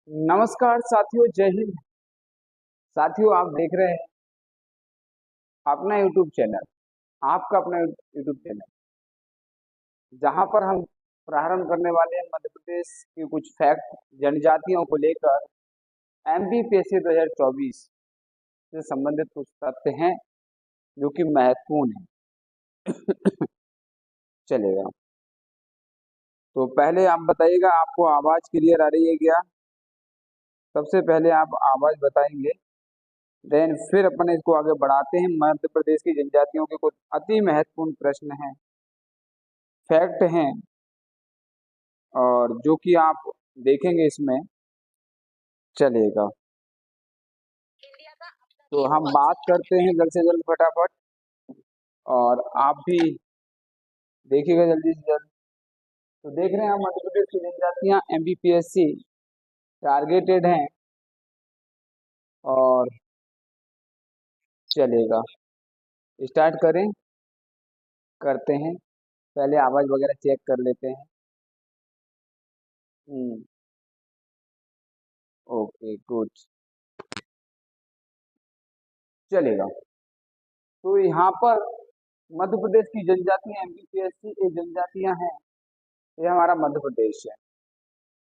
नमस्कार साथियों, जय हिंद। साथियों, आप देख रहे हैं अपना यूट्यूब चैनल, आपका अपना यूट्यूब चैनल, जहां पर हम प्रारंभ करने वाले हैं मध्य प्रदेश की कुछ फैक्ट जनजातियों को लेकर एमपीपीएससी 2024 से संबंधित कुछ तथ्य हैं जो कि महत्वपूर्ण है। चलेगा। तो पहले आप बताइएगा, आपको आवाज क्लियर आ रही है क्या? सबसे पहले आप आवाज बताएंगे, देन फिर अपन इसको आगे बढ़ाते हैं। मध्य प्रदेश की जनजातियों के कुछ अति महत्वपूर्ण प्रश्न हैं, फैक्ट हैं, और जो कि आप देखेंगे इसमें। चलेगा। तो हम बात करते हैं जल्द से जल्द फटाफट, और आप भी देखिएगा जल्दी से जल्द। तो देख रहे हैं हम, मध्य प्रदेश की जनजातियां एमपीपीएससी टारगेटेड हैं। और चलेगा, स्टार्ट करें, करते हैं। पहले आवाज वगैरह चेक कर लेते हैं। Okay, good. चलेगा। तो यहाँ पर मध्य प्रदेश की जनजातियां एमपीपीएससी एक जनजातियां हैं, ये हमारा मध्य प्रदेश है।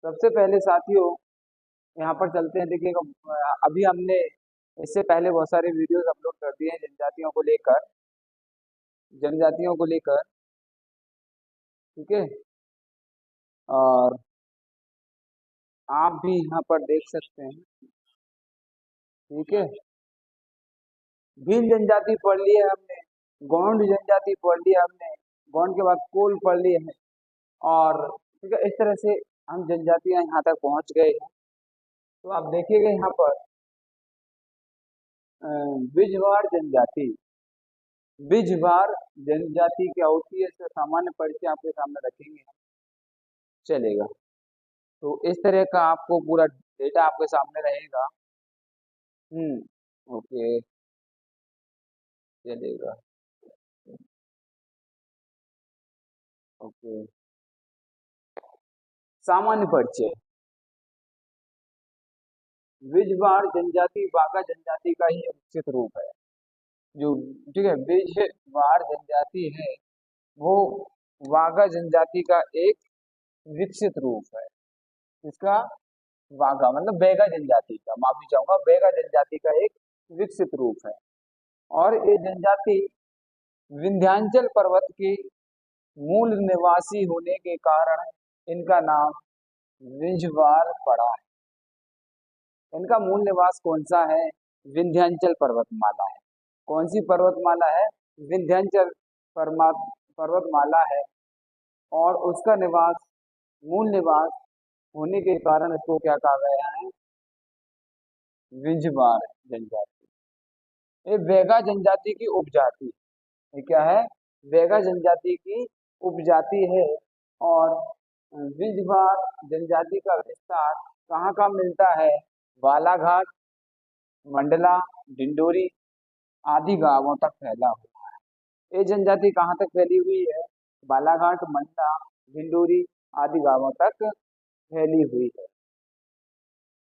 सबसे पहले साथियों यहाँ पर चलते हैं। देखिएगा, अभी हमने इससे पहले बहुत सारे वीडियोस अपलोड कर दिए हैं जनजातियों को लेकर, ठीक है। और आप भी यहाँ पर देख सकते हैं, ठीक है। भील जनजाति पढ़ ली है हमने, गोंड जनजाति पढ़ ली है हमने, गोंड के बाद कोल पढ़ ली है, और ठीक है, इस तरह से हम जनजातियां यहाँ तक पहुंच गए हैं। तो आप देखिएगा यहाँ पर बिजवार जनजाति, बिजवार जनजाति क्या होती है, इसका सामान्य परिचय आपके सामने रखेंगे। चलेगा। तो इस तरह का आपको पूरा डेटा आपके सामने रहेगा। ओके, चलेगा। ओके, सामान्य परिचय। बिजवार जनजाति बागा जनजाति का ही विकसित रूप है। जो, ठीक है, बिजवार जनजाति है वो वाघा जनजाति का एक विकसित रूप है। इसका वाघा मतलब बेगा जनजाति का, माफी चाहूंगा, बेगा जनजाति का एक विकसित रूप है। और ये जनजाति विंध्याचल पर्वत की मूल निवासी होने के कारण इनका नाम विंझवार पड़ा है। इनका मूल निवास कौन सा है? विंध्याचल पर्वतमाला है। कौन सी पर्वतमाला है? विंध्याचल पर्वतमाला है। और उसका निवास, मूल निवास होने के कारण इसको क्या कहा गया है? विंझवार जनजाति। ये वेगा जनजाति की उपजाति, ये क्या है? वेगा जनजाति की उपजाति है। और विंझवार जनजाति का विस्तार कहाँ कहाँ मिलता है? बालाघाट, मंडला, डिंडोरी आदि गांवों तक फैला हुआ है। ये जनजाति कहाँ तक फैली हुई है? बालाघाट, मंडला, डिंडोरी आदि गांवों तक फैली हुई है।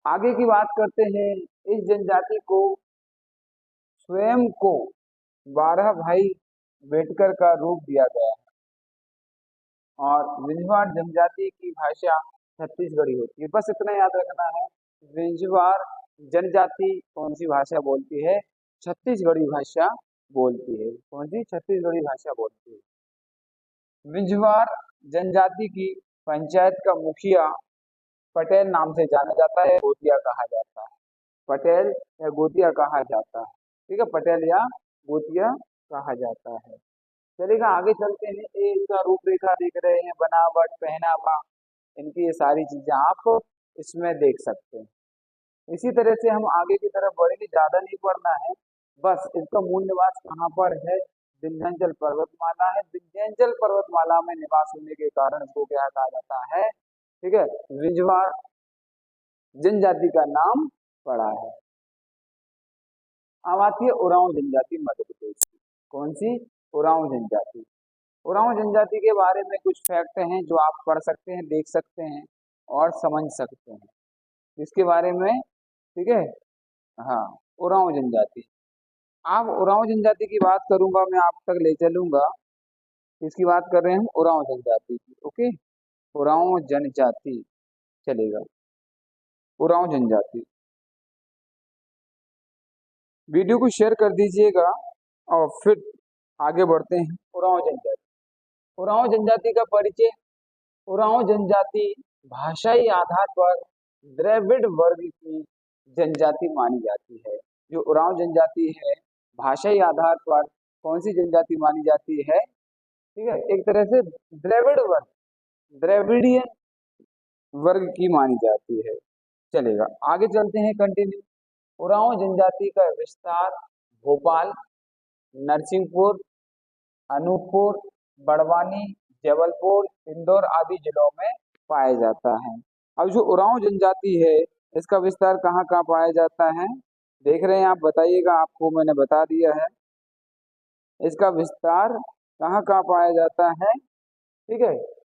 आगे की बात करते हैं। इस जनजाति को स्वयं को 12 भाई बेटकर का रूप दिया गया है। और विंझवार जनजाति की भाषा छत्तीसगढ़ी होती है। बस इतना याद रखना है। विंझवार जनजाति कौन सी भाषा बोलती है? छत्तीसगढ़ी भाषा बोलती है। कौन सी? छत्तीसगढ़ी भाषा बोलती है। विंझवार जनजाति की पंचायत का मुखिया पटेल नाम से जाना जाता है, गोतिया कहा जाता है। पटेल या गोतिया कहा जाता है, ठीक है, पटेल या गोतिया कहा जाता है। चलिएगा, आगे चलते हैं। ये इसका रूपरेखा देख रहे हैं, बनावट, पहनावा, इनकी ये सारी चीजें आप इसमें देख सकते हैं। इसी तरह से हम आगे की तरफ बढ़ेंगे, ज्यादा नहीं पढ़ना है। बस इसका मूल निवास कहाँ पर है? विंध्याचल पर्वतमाला है। विंध्याचल पर्वतमाला में निवास होने के कारण इसको क्या कहा जाता है? ठीक है, विंझवार जनजाति का नाम पड़ा है। अब आती है उरांव जनजाति मध्य प्रदेश की। कौन सी? उरांव जनजाति। उरांव जनजाति के बारे में कुछ फैक्ट हैं जो आप पढ़ सकते हैं, देख सकते हैं और समझ सकते हैं। इसके बारे में, ठीक है। हाँ, उरांव जनजाति। आप उरांव जनजाति की बात करूंगा, मैं आप तक ले चलूंगा। इसकी बात कर रहे हैं उरांव जनजाति की। ओके, उरांव जनजाति चलेगा। उरांव जनजाति, वीडियो को शेयर कर दीजिएगा और फिर आगे बढ़ते हैं। उरांव जनजाति, उरांव जनजाति का परिचय। उरांव जनजाति भाषाई आधार पर द्रविड़ वर्ग की जनजाति मानी जाती है। जो उरांव जनजाति है, भाषाई आधार पर कौन सी जनजाति मानी जाती है? ठीक है, एक तरह से द्रविड़ वर्ग, द्रविड़ियन वर्ग की मानी जाती है। चलेगा, आगे चलते हैं, कंटिन्यू। उरांव जनजाति का विस्तार भोपाल, नरसिंहपुर, अनूपपुर, बड़वानी, जबलपुर, इंदौर आदि जिलों में पाया जाता है। अब जो उरांव जनजाति है, इसका विस्तार कहाँ कहाँ पाया जाता है? देख रहे हैं आप, बताइएगा, आपको मैंने बता दिया है। इसका विस्तार कहाँ कहाँ पाया जाता है? ठीक है,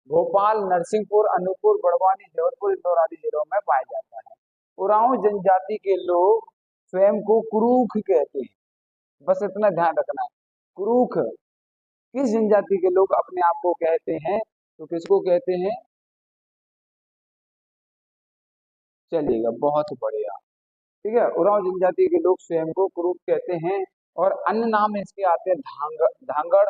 भोपाल, नरसिंहपुर, अनूपपुर, बड़वानी, जबलपुर, इंदौर आदि जिलों में पाया जाता है। उरांव जनजाति के लोग स्वयं को कुरूख कहते हैं। बस इतना ध्यान रखना है, कुरूख। किस जनजाति के लोग अपने आप को कहते हैं? तो किसको कहते हैं? चलिएगा, बहुत बढ़िया। ठीक है, उरांव जनजाति के लोग स्वयं को कुरूख कहते हैं। और अन्य नाम इसके आते हैं धांगड़,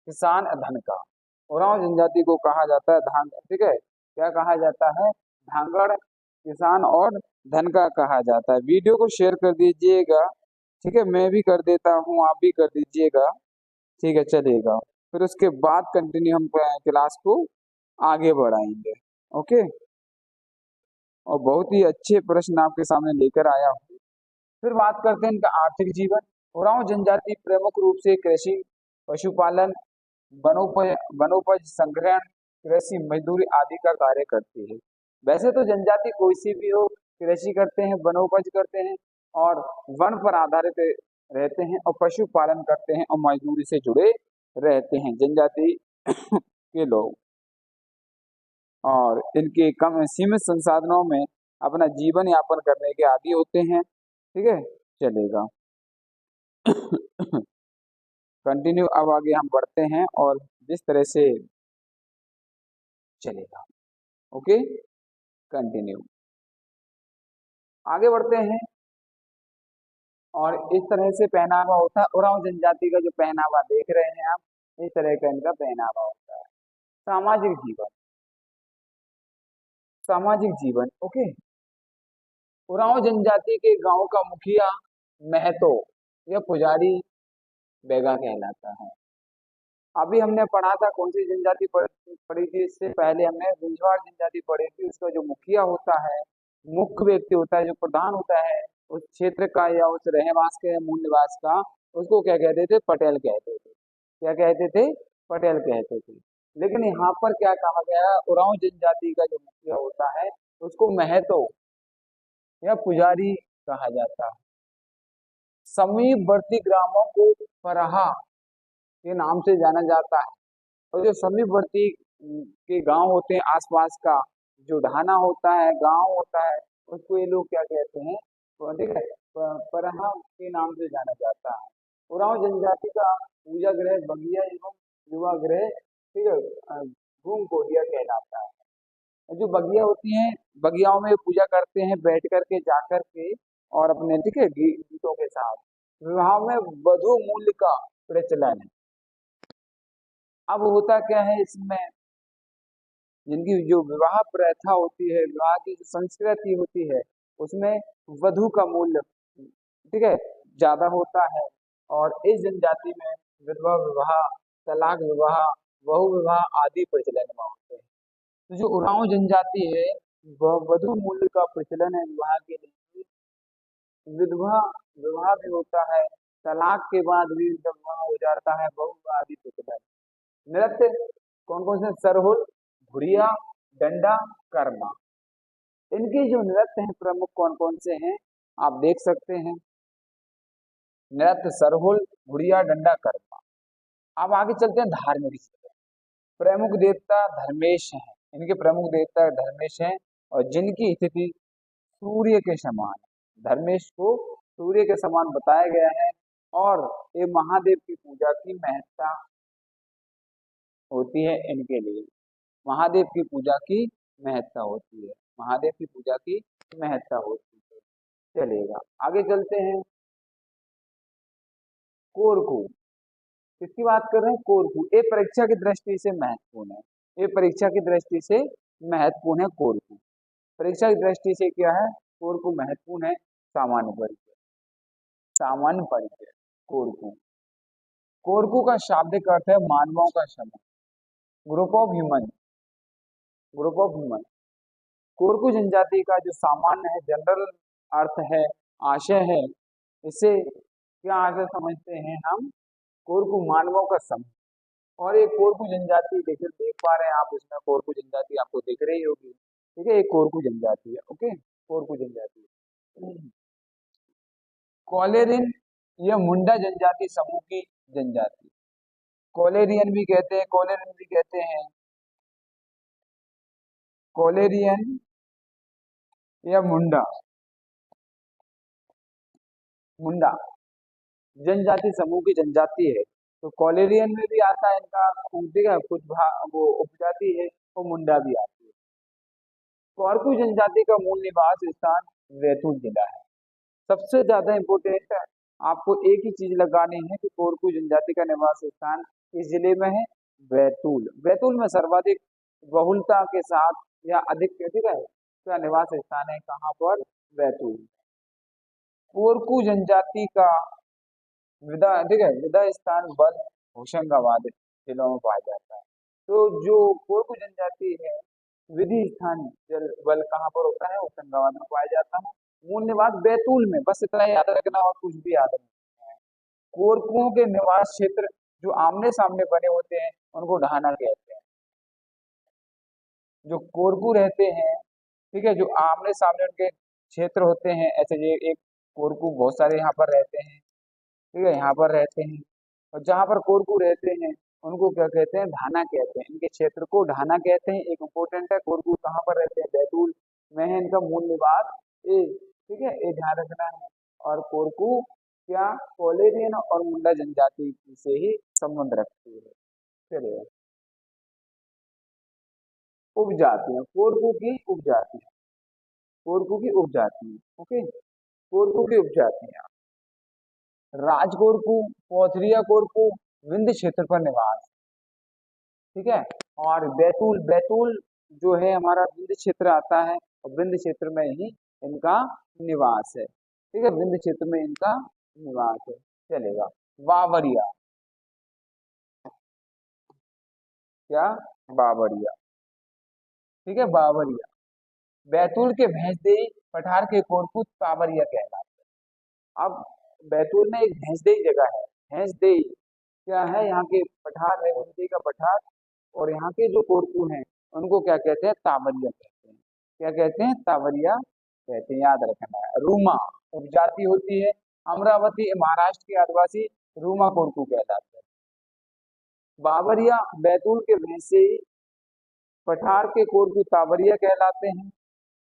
किसान, धनका। उरांव जनजाति को कहा जाता है ठीक है, क्या कहा जाता है? धांगड़, किसान और धनका कहा जाता है। वीडियो को शेयर कर दीजिएगा। ठीक है, मैं भी कर देता हूँ, आप भी कर दीजिएगा। ठीक है, चलेगा। फिर उसके बाद कंटिन्यू हम क्लास को आगे बढ़ाएंगे। ओके, और बहुत ही अच्छे प्रश्न आपके सामने लेकर आया हूँ। फिर बात करते हैं इनका आर्थिक जीवन। उरांव जनजाति प्रमुख रूप से कृषि, पशुपालन, वनोपज संग्रहण, कृषि मजदूरी आदि का कार्य करती है। वैसे तो जनजाति कोई सी भी हो, कृषि करते हैं, वनोपज करते हैं और वन पर आधारित रहते हैं और पशुपालन करते हैं और मजदूरी से जुड़े रहते हैं जनजाति के लोग। और इनके कम सीमित संसाधनों में अपना जीवन यापन करने के आदी होते हैं। ठीक है, चलेगा। कंटिन्यू, अब आगे हम बढ़ते हैं और जिस तरह से चलेगा। ओके, कंटिन्यू, आगे बढ़ते हैं। और इस तरह से पहनावा होता है। उरांव जनजाति का जो पहनावा देख रहे हैं आप, इस तरह का इनका पहनावा होता है। सामाजिक जीवन, सामाजिक जीवन। ओके, उरांव जनजाति के गांव का मुखिया महतो या पुजारी बैगा कहलाता है। अभी हमने पढ़ा था, कौन सी जनजाति पढ़ी थी? इससे पहले हमने बिंजवाड़ जनजाति पढ़ी थी। उसका जो मुखिया होता है, मुख्य व्यक्ति होता है, जो प्रधान होता है उस क्षेत्र का या उस रहवास के मूल निवास का, उसको क्या कहते थे? पटेल कहते थे। क्या कहते थे? पटेल कहते थे। लेकिन यहाँ पर क्या कहा गया है? उरांव जनजाति का जो मुखिया होता है उसको महतो या पुजारी कहा जाता है। समीपवर्ती ग्रामों को परहा के नाम से जाना जाता है। और जो समीपवर्ती के गांव होते हैं, आसपास का जो ढाना होता है, गांव होता है, उसको ये लोग क्या कहते हैं? तो ठीक है, परहा के नाम से जाना जाता है। उरांव जनजाति का पूजा गृह बगिया एवं युवा गृह, ठीक है, घूम कोडिया कहलाता है। जो बगिया होती हैं, बगियाओं में पूजा करते हैं बैठ करके, जा करके, और अपने, ठीक है, गीतों के साथ। विवाह में वधु मूल्य का प्रचलन है। अब होता क्या है इसमें, जिनकी जो विवाह प्रथा होती है, विवाह की जो संस्कृति होती है, उसमें वधु का मूल्य, ठीक है, ज्यादा होता है। और इस जनजाति में विधवा विवाह, तलाक विवाह, बहु विवाह आदि प्रचलन में होते हैं। तो जो उरांव जनजाति है, वह वधु मूल्य का प्रचलन है विवाह के लिए। विधवा विवाह भी होता है, तलाक के बाद भी विधवा हो जाता है, बहु विवाह आदि प्रचलन। नृत्य कौन कौन से? सरहुल, घुड़िया, डंडा, कर्मा। इनके जो नृत्य हैं प्रमुख कौन कौन से हैं, आप देख सकते हैं। नृत्य सरहुल, घुड़िया, डंडा, कर्मा। अब आगे चलते हैं धार्मिक स्थल। प्रमुख देवता धर्मेश हैं, इनके प्रमुख देवता धर्मेश हैं और जिनकी स्थिति सूर्य के समान, धर्मेश को सूर्य के समान बताया गया है। और ये महादेव की पूजा की महत्ता होती है इनके लिए, महादेव की पूजा की महत्ता होती है, महादेव की पूजा की महत्ता होती है। चलेगा, आगे चलते हैं। कोरकू, किसकी बात कर रहे हैं? कोरकू। ये परीक्षा की दृष्टि से महत्वपूर्ण है, ये परीक्षा की दृष्टि से महत्वपूर्ण है कोरकू। परीक्षा की दृष्टि से क्या है? कोरकू महत्वपूर्ण है। सामान्य परिचय, सामान्य परिचय कोरकू। कोरकू का शाब्दिक अर्थ है मानवों का समूह, group of human, group of human. Korku जनजाति का जो सामान्य है, जनरल अर्थ है, आशय है, इसे क्या आशय समझते हैं हम? कोरकू मानवों का समूह। और ये कोरकू जनजाति देखिए, देख पा रहे हैं आप, इसमें कोरकू जनजाति आपको दिख रही होगी, ठीक है, ये कोरकू जनजाति है। ओके, कोरकू जनजाति। कॉलेरिन, यह मुंडा जनजाति समूह की जनजाति, कॉलेरियन भी कहते हैं, कॉलेरियन भी कहते हैं, कॉलेरियन या मुंडा, मुंडा जनजाति समूह की जनजाति है। तो कॉलेरियन में भी आता है इनका, ठीक है, कुछ वो उपजाति है, वो मुंडा भी आती है। कोरकू जनजाति का मूल निवास स्थान बैतूल जिला है। सबसे ज्यादा इम्पोर्टेंट है, आपको एक ही चीज लगानी है कि कोरकू जनजाति का निवास स्थान किस जिले में है? बैतूल। बैतूल में सर्वाधिक बहुलता के साथ या अधिक, ठीक है, का निवास स्थान है कहाँ पर? बैतूल। कोरकू जनजाति का विदा, ठीक है, विदा स्थान बल होशंगाबाद जिलों में पाया जाता है। तो जो कोरकू जनजाति है, विधि स्थान जल बल कहाँ पर होता है? होशंगाबाद में पाया जाता है। मूल निवास बैतूल में, बस इतना याद रखना और कुछ भी याद रखना है। कोरकुओं के निवास क्षेत्र जो आमने सामने बने होते हैं उनको ढाना कहते हैं। जो कोरकू रहते हैं, ठीक है, जो आमने सामने उनके क्षेत्र होते हैं, ऐसे ये एक कोरकू बहुत सारे यहाँ पर रहते हैं, ठीक है, यहाँ पर रहते हैं, और जहाँ पर कोरकू रहते हैं उनको क्या कहते हैं? ढाना कहते हैं। इनके क्षेत्र को ढाना कहते हैं। एक इम्पोर्टेंट है, कोरकू कहाँ पर रहते हैं? बैतूल में है इनका मूल निवास। ए, ठीक है, ये ध्यान रखना है। और कोरकू क्या कॉलेरियन और मुंडा जनजाति से ही संबंध रखती है। चलिए, उपजातियां, कोरकू की उपजातियां, कोरकू की उपजातियां, ओके, कोरकू की उपजातियां। राजकोरकू, पौथरिया कोरकू, विंध्य क्षेत्र पर निवास, ठीक है। और बैतूल, बैतूल जो है हमारा विंध्य क्षेत्र आता है, और विंध्य क्षेत्र में ही इनका निवास है, ठीक है, विंध्य क्षेत्र में इनका निवास है। चलेगा, बावरिया, क्या? बावरिया, ठीक है, बावरिया। बैतूल के भैंसदेही पठार के कोरकू बावरिया कहलाते हैं। अब बैतूल में एक भैंसदेही जगह है, भैंसदेही क्या है? यहाँ के पठार है, भैंसदेही का पठार, और यहाँ के जो कोरकू हैं उनको क्या कहते हैं? तावरिया कहते हैं। क्या कहते हैं? तावरिया कहते हैं, याद रखना है। रूमा उपजाति होती है, अमरावती महाराष्ट्र के आदिवासी रूमा कोरकू कहलाते हैं। बावरिया बैतूल के भैंसे पठार के कोरकू तावरिया कहलाते हैं।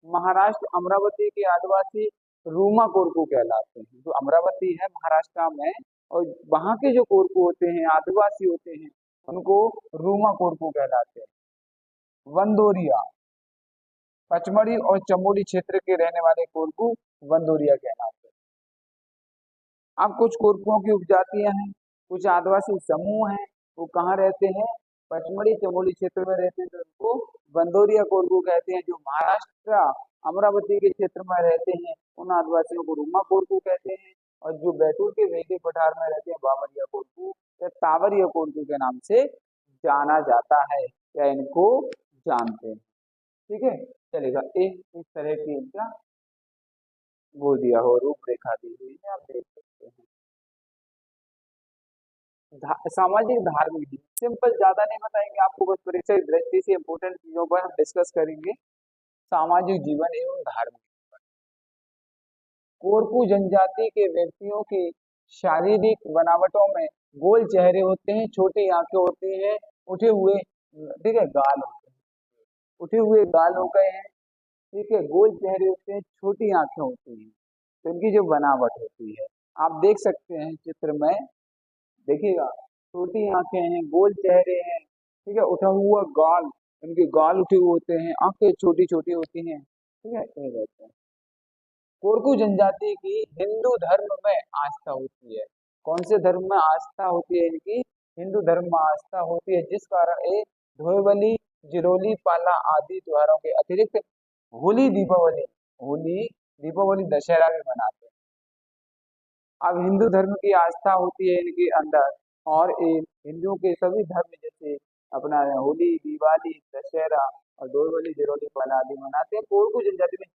महाराष्ट्र अमरावती के आदिवासी रूमा कोरकू कहलाते हैं। जो अमरावती है महाराष्ट्र में, और वहां के जो कोरकू होते हैं, आदिवासी होते हैं, उनको रूमा कोरकू कहलाते हैं। वंदोरिया, पचमढ़ी और चमोली क्षेत्र के रहने वाले कोरकू वंदोरिया कहलाते हैं। अब कुछ कोरकुओं की उपजातियां हैं, कुछ आदिवासी समूह हैं, वो कहाँ रहते हैं? पचमढ़ी चमोली क्षेत्र में रहते हैं, तो उनको बंदोरिया कोरकू कहते हैं। जो महाराष्ट्र अमरावती के क्षेत्र में रहते हैं उन आदिवासियों को रूमा कोरकू कहते हैं, और जो बैतूल के वेगे पठार में रहते हैं बावरिया कोरकू या तावरिया कोरकू के नाम से जाना जाता है, या इनको जानते हैं, ठीक है। चलेगा, इस तरह की इनका वो दिया हो, रूपरेखा दी हुई है, आप देख सकते हैं। सामाजिक धार्मिक, सिंपल, ज्यादा नहीं बताएंगे आपको, बस परीक्षा की दृष्टि से इंपोर्टेंट चीजों पर हम डिस्कस करेंगे। सामाजिक जीवन एवं धार्मिक जीवन। कोरकू जनजाति के व्यक्तियों की शारीरिक बनावटों में गोल चेहरे होते हैं, छोटी आंखें होती हैं, उठे हुए, ठीक है, गाल होते हैं, उठे हुए गाल हो गए हैं, ठीक है, गोल चेहरे होते हैं, छोटी आंखें होती हैं, तो इनकी जो बनावट होती है आप देख सकते हैं चित्र में, देखिएगा, छोटी आंखें हैं, गोल चेहरे हैं, ठीक है, उठा हुआ गाल, इनके गाल उठे हुए होते हैं, आंखें छोटी छोटी होती हैं, ठीक है, ये रहते हैं। कोरकू जनजाति की हिंदू धर्म में आस्था होती है। कौन से धर्म में आस्था होती है इनकी? हिंदू धर्म में आस्था होती है, जिस कारण ये धोयबली, जिरोली, पाला आदि त्योहारों के अतिरिक्त होली, दीपावली, होली, दीपावली, दशहरा भी मनाते हैं। अब हिंदू धर्म की आस्था होती है इनके अंदर, और ये हिंदुओं के सभी धर्म जैसे अपना होली, दिवाली, दशहरा और दोरबली, दिरोली, पाला आदि मनाते हैं। कोरकू जनजाति में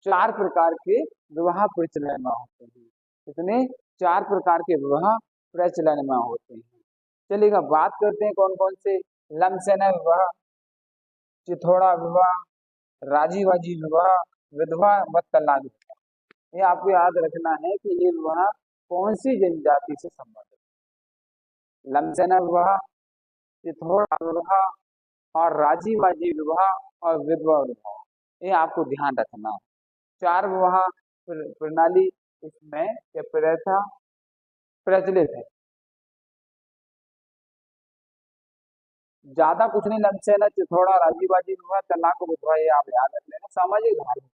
चार प्रकार के विवाह प्रचलन में होते हैं। कितने? चार प्रकार के विवाह प्रचलन में होते हैं। चलिएगा, बात करते हैं कौन कौन से। लमसेना विवाह, चिथौड़ा विवाह, राजी बाजी विवाह, विधवा व तलाक विवाह। ये आपको याद रखना है कि ये विवाह कौन सी जनजाति से संबंधित है। लमसेना विवाह, चिथौड़ा विवाह और राजी बाजी विवाह और विधवा विवाह, ये आपको ध्यान रखना है। चार विवाह प्रणाली इसमें या प्रथा प्रचलित है। ज्यादा कुछ नहीं, लमसेना, चिथौड़ा, राजी बाजी विवाह, तलाक विधवा, ये आप याद रख लेना। सामाजिक धार्मिक,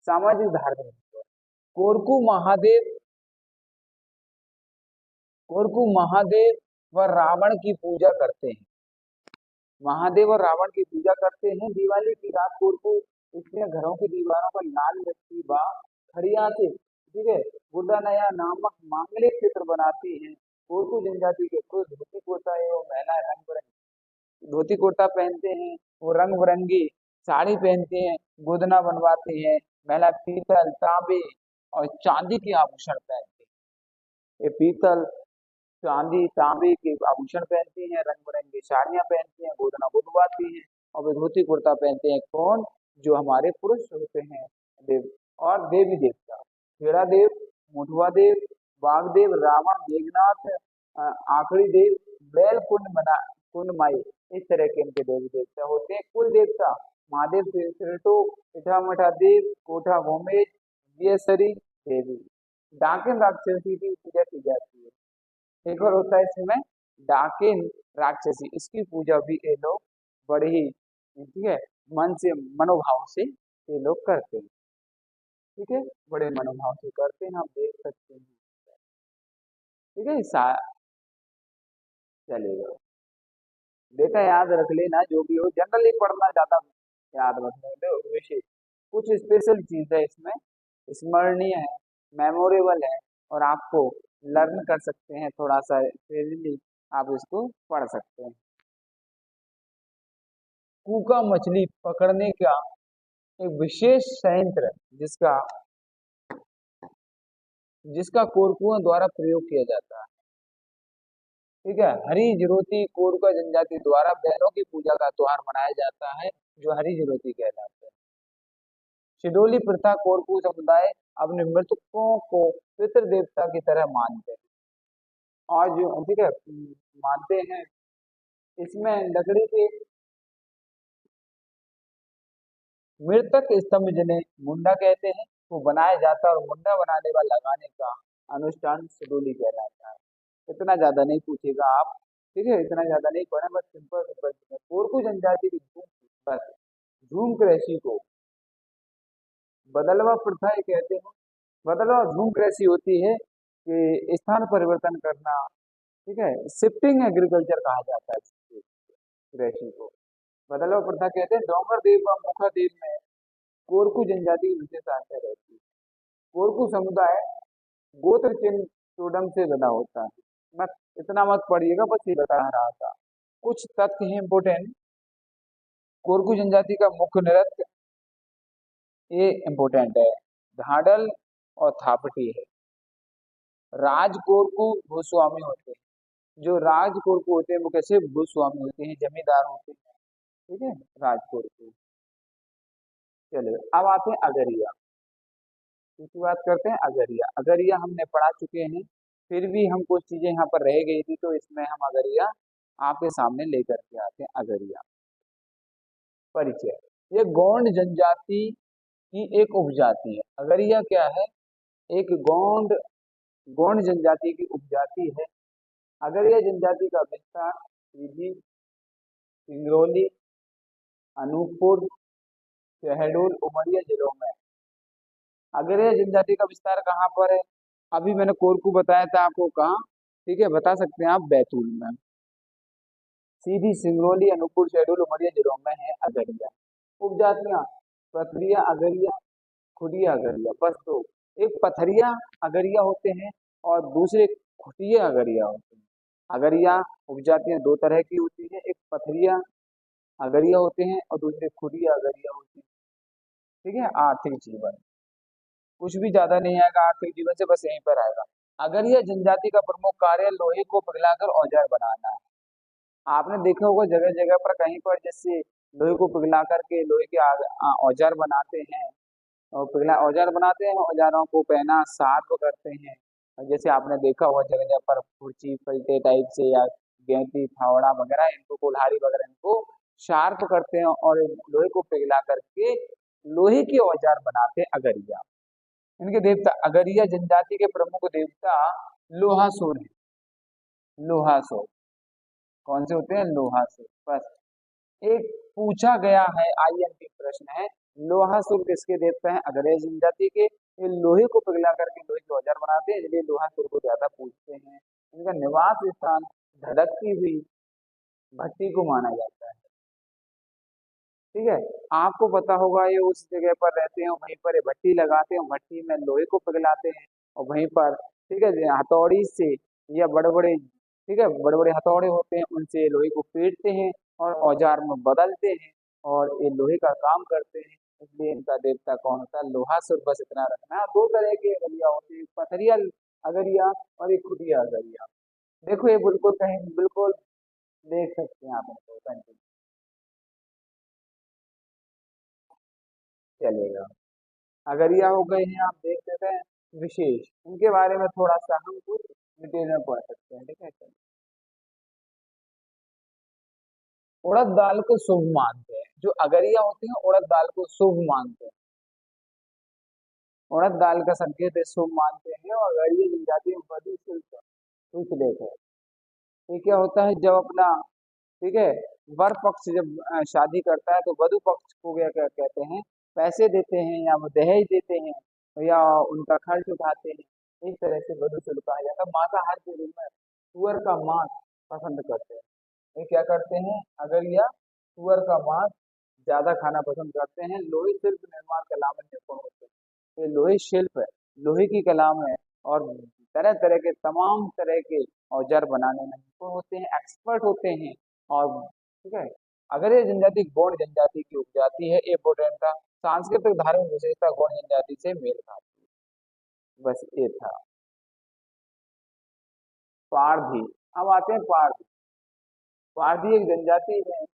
सामाजिक धार्मिक, कोरकू महादेव, कोरकू महादेव व रावण की पूजा करते हैं। महादेव और रावण की पूजा करते हैं। दिवाली की रात कोरकू इसलिए घरों की दीवारों पर लाल मिट्टी व खड़िया से, ठीक है, गुड्डा नया नामक मांगलिक चित्र बनाती हैं। कोरकू जनजाति के पुरुष धोती कुर्ता एवं महिलाएं रंग बिरंगी धोती कुर्ता पहनते हैं, वो रंग बिरंगी साड़ी पहनते हैं, गोदना बनवाते हैं। महिला पीतल, तांबे और चांदी के आभूषण पहनते हैं। ये पीतल, चांदी, तांबे के आभूषण पहनती हैं, रंग बिरंगी साड़ियां पहनती हैं, गोदना बुनवाती हैं और वे धोती कुर्ता पहनते हैं। कौन? जो हमारे पुरुष होते हैं, देव। और देवी देवता, खेड़ा देव, मुठवा देव, बागदेव, रावण, मेघनाथ, आखड़ी देव, बैल कुंड मना, कुंड माई, इस तरह के इनके देवी देवता होते हैं। कुल देवता महादेव, सिरटो, इठा मठा देव, कोठा भोमेश, दियसरी देवी। डाकिन राक्षसी की पूजा की जाती है। एक और होता है इसमें डाकिन राक्षसी, इसकी पूजा भी ये लोग बड़े ही, ठीक है, मन से, मनोभाव से ये लोग करते हैं। ठीक है, बड़े मनोभाव से करते हैं, आप देख सकते हैं। ठीक है, चलेगा, बेटा याद रख लेना, जो भी हो जनरली पढ़ना ज्यादा याद रखने दो। विशेष कुछ स्पेशल चीज है इसमें, स्मरणीय है, मेमोरेबल है, और आपको लर्न कर सकते हैं थोड़ा सा फ्रीली, आप इसको पढ़ सकते हैं। कूका मछली पकड़ने का एक विशेष संयंत्र जिसका जिसका कोरकुओं द्वारा प्रयोग किया जाता है। ठीक है, हरी जिरोती कोरका जनजाति द्वारा बैलों की पूजा का त्योहार मनाया जाता है, जो हरी जिरोती कहलाते हैं। शिडोली प्रथा, कोरकू समुदाय अपने मृतकों को पितृ देवता की तरह मानते हैं, और जो, ठीक है, मानते हैं। इसमें लकड़ी के मृतक स्तंभ, जिन्हें मुंडा कहते हैं, वो बनाया जाता है, और मुंडा बनाने व लगाने का अनुष्ठान शिडोली कहलाता है। इतना ज्यादा नहीं पूछेगा आप, ठीक है, इतना ज्यादा नहीं पढ़े, बस सिंपल सिंपल। कोरकू जनजाति की बस झूम कृषि को बदलवा प्रथा ये कहते हैं। बदलवा झूम कृषि होती है कि स्थान परिवर्तन करना, ठीक है, शिफ्टिंग एग्रीकल्चर कहा जाता है इस कृषि को। बदलवा प्रथा कहते हैं। डोंगर देव व मुखा देव में कोरकू जनजाति की विशेषता रहती है। कोरकू समुदाय गोत्र चिन्ह टोडम से बना होता है। मत इतना मत पढ़िएगा, बस ये बता रहा था। कुछ तथ्य हैं इम्पोर्टेंट। कोरकू जनजाति का मुख्य नृत्य, ये इम्पोर्टेंट है, ढाडल और थापटी है। राज कोरकू भूस्वामी होते हैं। जो राज कोरकू होते हैं वो कैसे? भूस्वामी होते हैं, जमींदार होते हैं। ठीक है, राज कोरकू। चलो, अब आते हैं अगरिया। इसकी बात करते हैं अगरिया। अगरिया हमने पढ़ा चुके हैं, फिर भी हम कुछ चीजें यहाँ पर रह गई थी, तो इसमें हम अगरिया आपके सामने लेकर के आते हैं। अगरिया परिचय। ये गोंड जनजाति की एक उपजाति है। अगरिया क्या है? एक गोंड जनजाति की उपजाति है। अगरिया जनजाति का विस्तार सीधी, सिंगरौली, अनूपपुर, शहडोल, उमरिया जिलों में। अगरिया जनजाति का विस्तार कहाँ पर है? अभी मैंने कोरकू बताया था आपको, कहाँ? ठीक है, बता सकते हैं आप, बैतूल में। सीधी, सिंगरौली, अनूपपुर, शहडोल, उमरिया जिलों में है अगरिया। उपजातियां पथरिया अगरिया, खुदिया अगरिया, बस दो। एक पथरिया अगरिया होते हैं और दूसरे खुटिया अगरिया होते हैं। अगरिया उपजातियां दो तरह की होती है, एक पथरिया अगरिया होते हैं और दूसरे खुदिया अगरिया होते हैं। ठीक है। आर्थिक जीवन कुछ भी ज्यादा नहीं आएगा, आर्थिक जीवन से बस यहीं पर आएगा। अगरिया जनजाति का प्रमुख कार्य लोहे को पिघलाकर औजार बनाना है। आपने देखा होगा जगह जगह पर, कहीं पर जैसे लोहे को पिघला करके लोहे के औजार बनाते हैं, और पिघला औजार बनाते हैं, औजारों को पहना शार्प करते हैं। और जैसे आपने देखा होगा जगह जगह पर खुर्ची पलटे टाइप से, या गेंती फावड़ा वगैरह, इनको कुल्हाड़ी वगैरह, इनको शार्प करते हैं और लोहे को पिघला करके लोहे के औजार बनाते हैं अगरिया। इनके देवता, अगरिया जनजाति के प्रमुख देवता लोहासुर है। लोहासुर कौन से होते हैं? लोहासुर। बस एक पूछा गया है, आईएमपी प्रश्न है, लोहासुर किसके देवता हैं? अगरिया जनजाति के। ये लोहे को पिघला करके लोहे के औजार बनाते हैं, इसलिए लोहासुर को ज्यादा पूछते हैं। इनका निवास स्थान धधकती हुई भट्टी को माना जाता है। ठीक है। आपको पता होगा ये उस जगह पर रहते हैं, वहीं पर ये भट्टी लगाते हैं, भट्टी में लोहे को पिघलाते हैं और वहीं पर, ठीक है, हथौड़ी से या बड़े बड़े, ठीक है, बड़े बड़े हथौड़े होते हैं, उनसे लोहे को पीटते हैं और औजार में बदलते हैं और ये लोहे का काम करते हैं। इसलिए इनका देवता कौन होता है? लोहासुर। बस इतना रखना। दो तरह के अगरिया होते हैं, पथरिया अगरिया और एक खुदिया अगरिया। देखो ये बिल्कुल कहीं, बिल्कुल देख सकते हैं आप इनको। कंटिन्यू चलेगा। अगरिया हो गए हैं, आप देख लेते हैं विशेष, इनके बारे में थोड़ा सा हम कुछ डिटेल में पढ़ सकते हैं। ठीक है, चलिए। उड़द दाल को शुभ मानते हैं, जो अगरिया होते हैं उड़द दाल को शुभ मानते हैं। उड़द दाल का संकेत है, शुभ मानते हैं। और अगरिया जनजाति में बड़ी शिल्प कुछ लेख है। ये क्या होता है? जब अपना, ठीक है, वर पक्ष जब शादी करता है तो वधु पक्ष को क्या कहते हैं? पैसे देते हैं या वो दहेज देते हैं या उनका खर्च उठाते हैं। इस तरह से वधु शुल्क कहा जाता है। मांसाहार के रूप में सुअर का मांस पसंद करते हैं। ये क्या करते हैं? अगर यह सुअर का मांस ज्यादा खाना पसंद करते हैं। लोहे शिल्प निर्माण कला में निपुण होते हैं। ये लोहे शिल्प है, लोहे की कला में और तरह तरह के, तमाम तरह के औजार बनाने में निपुण होते हैं, एक्सपर्ट होते हैं। और ठीक है, अगर ये जनजाति गौड़ जनजाति की उपजाति है, इम्पोर्टेंट था। सांस्कृतिक धार्मिक विशेषता गौड़ जनजाति से मेल खाती है। बस ये था। पारधी। अब आते हैं पारधी। पारधी एक जनजाति है,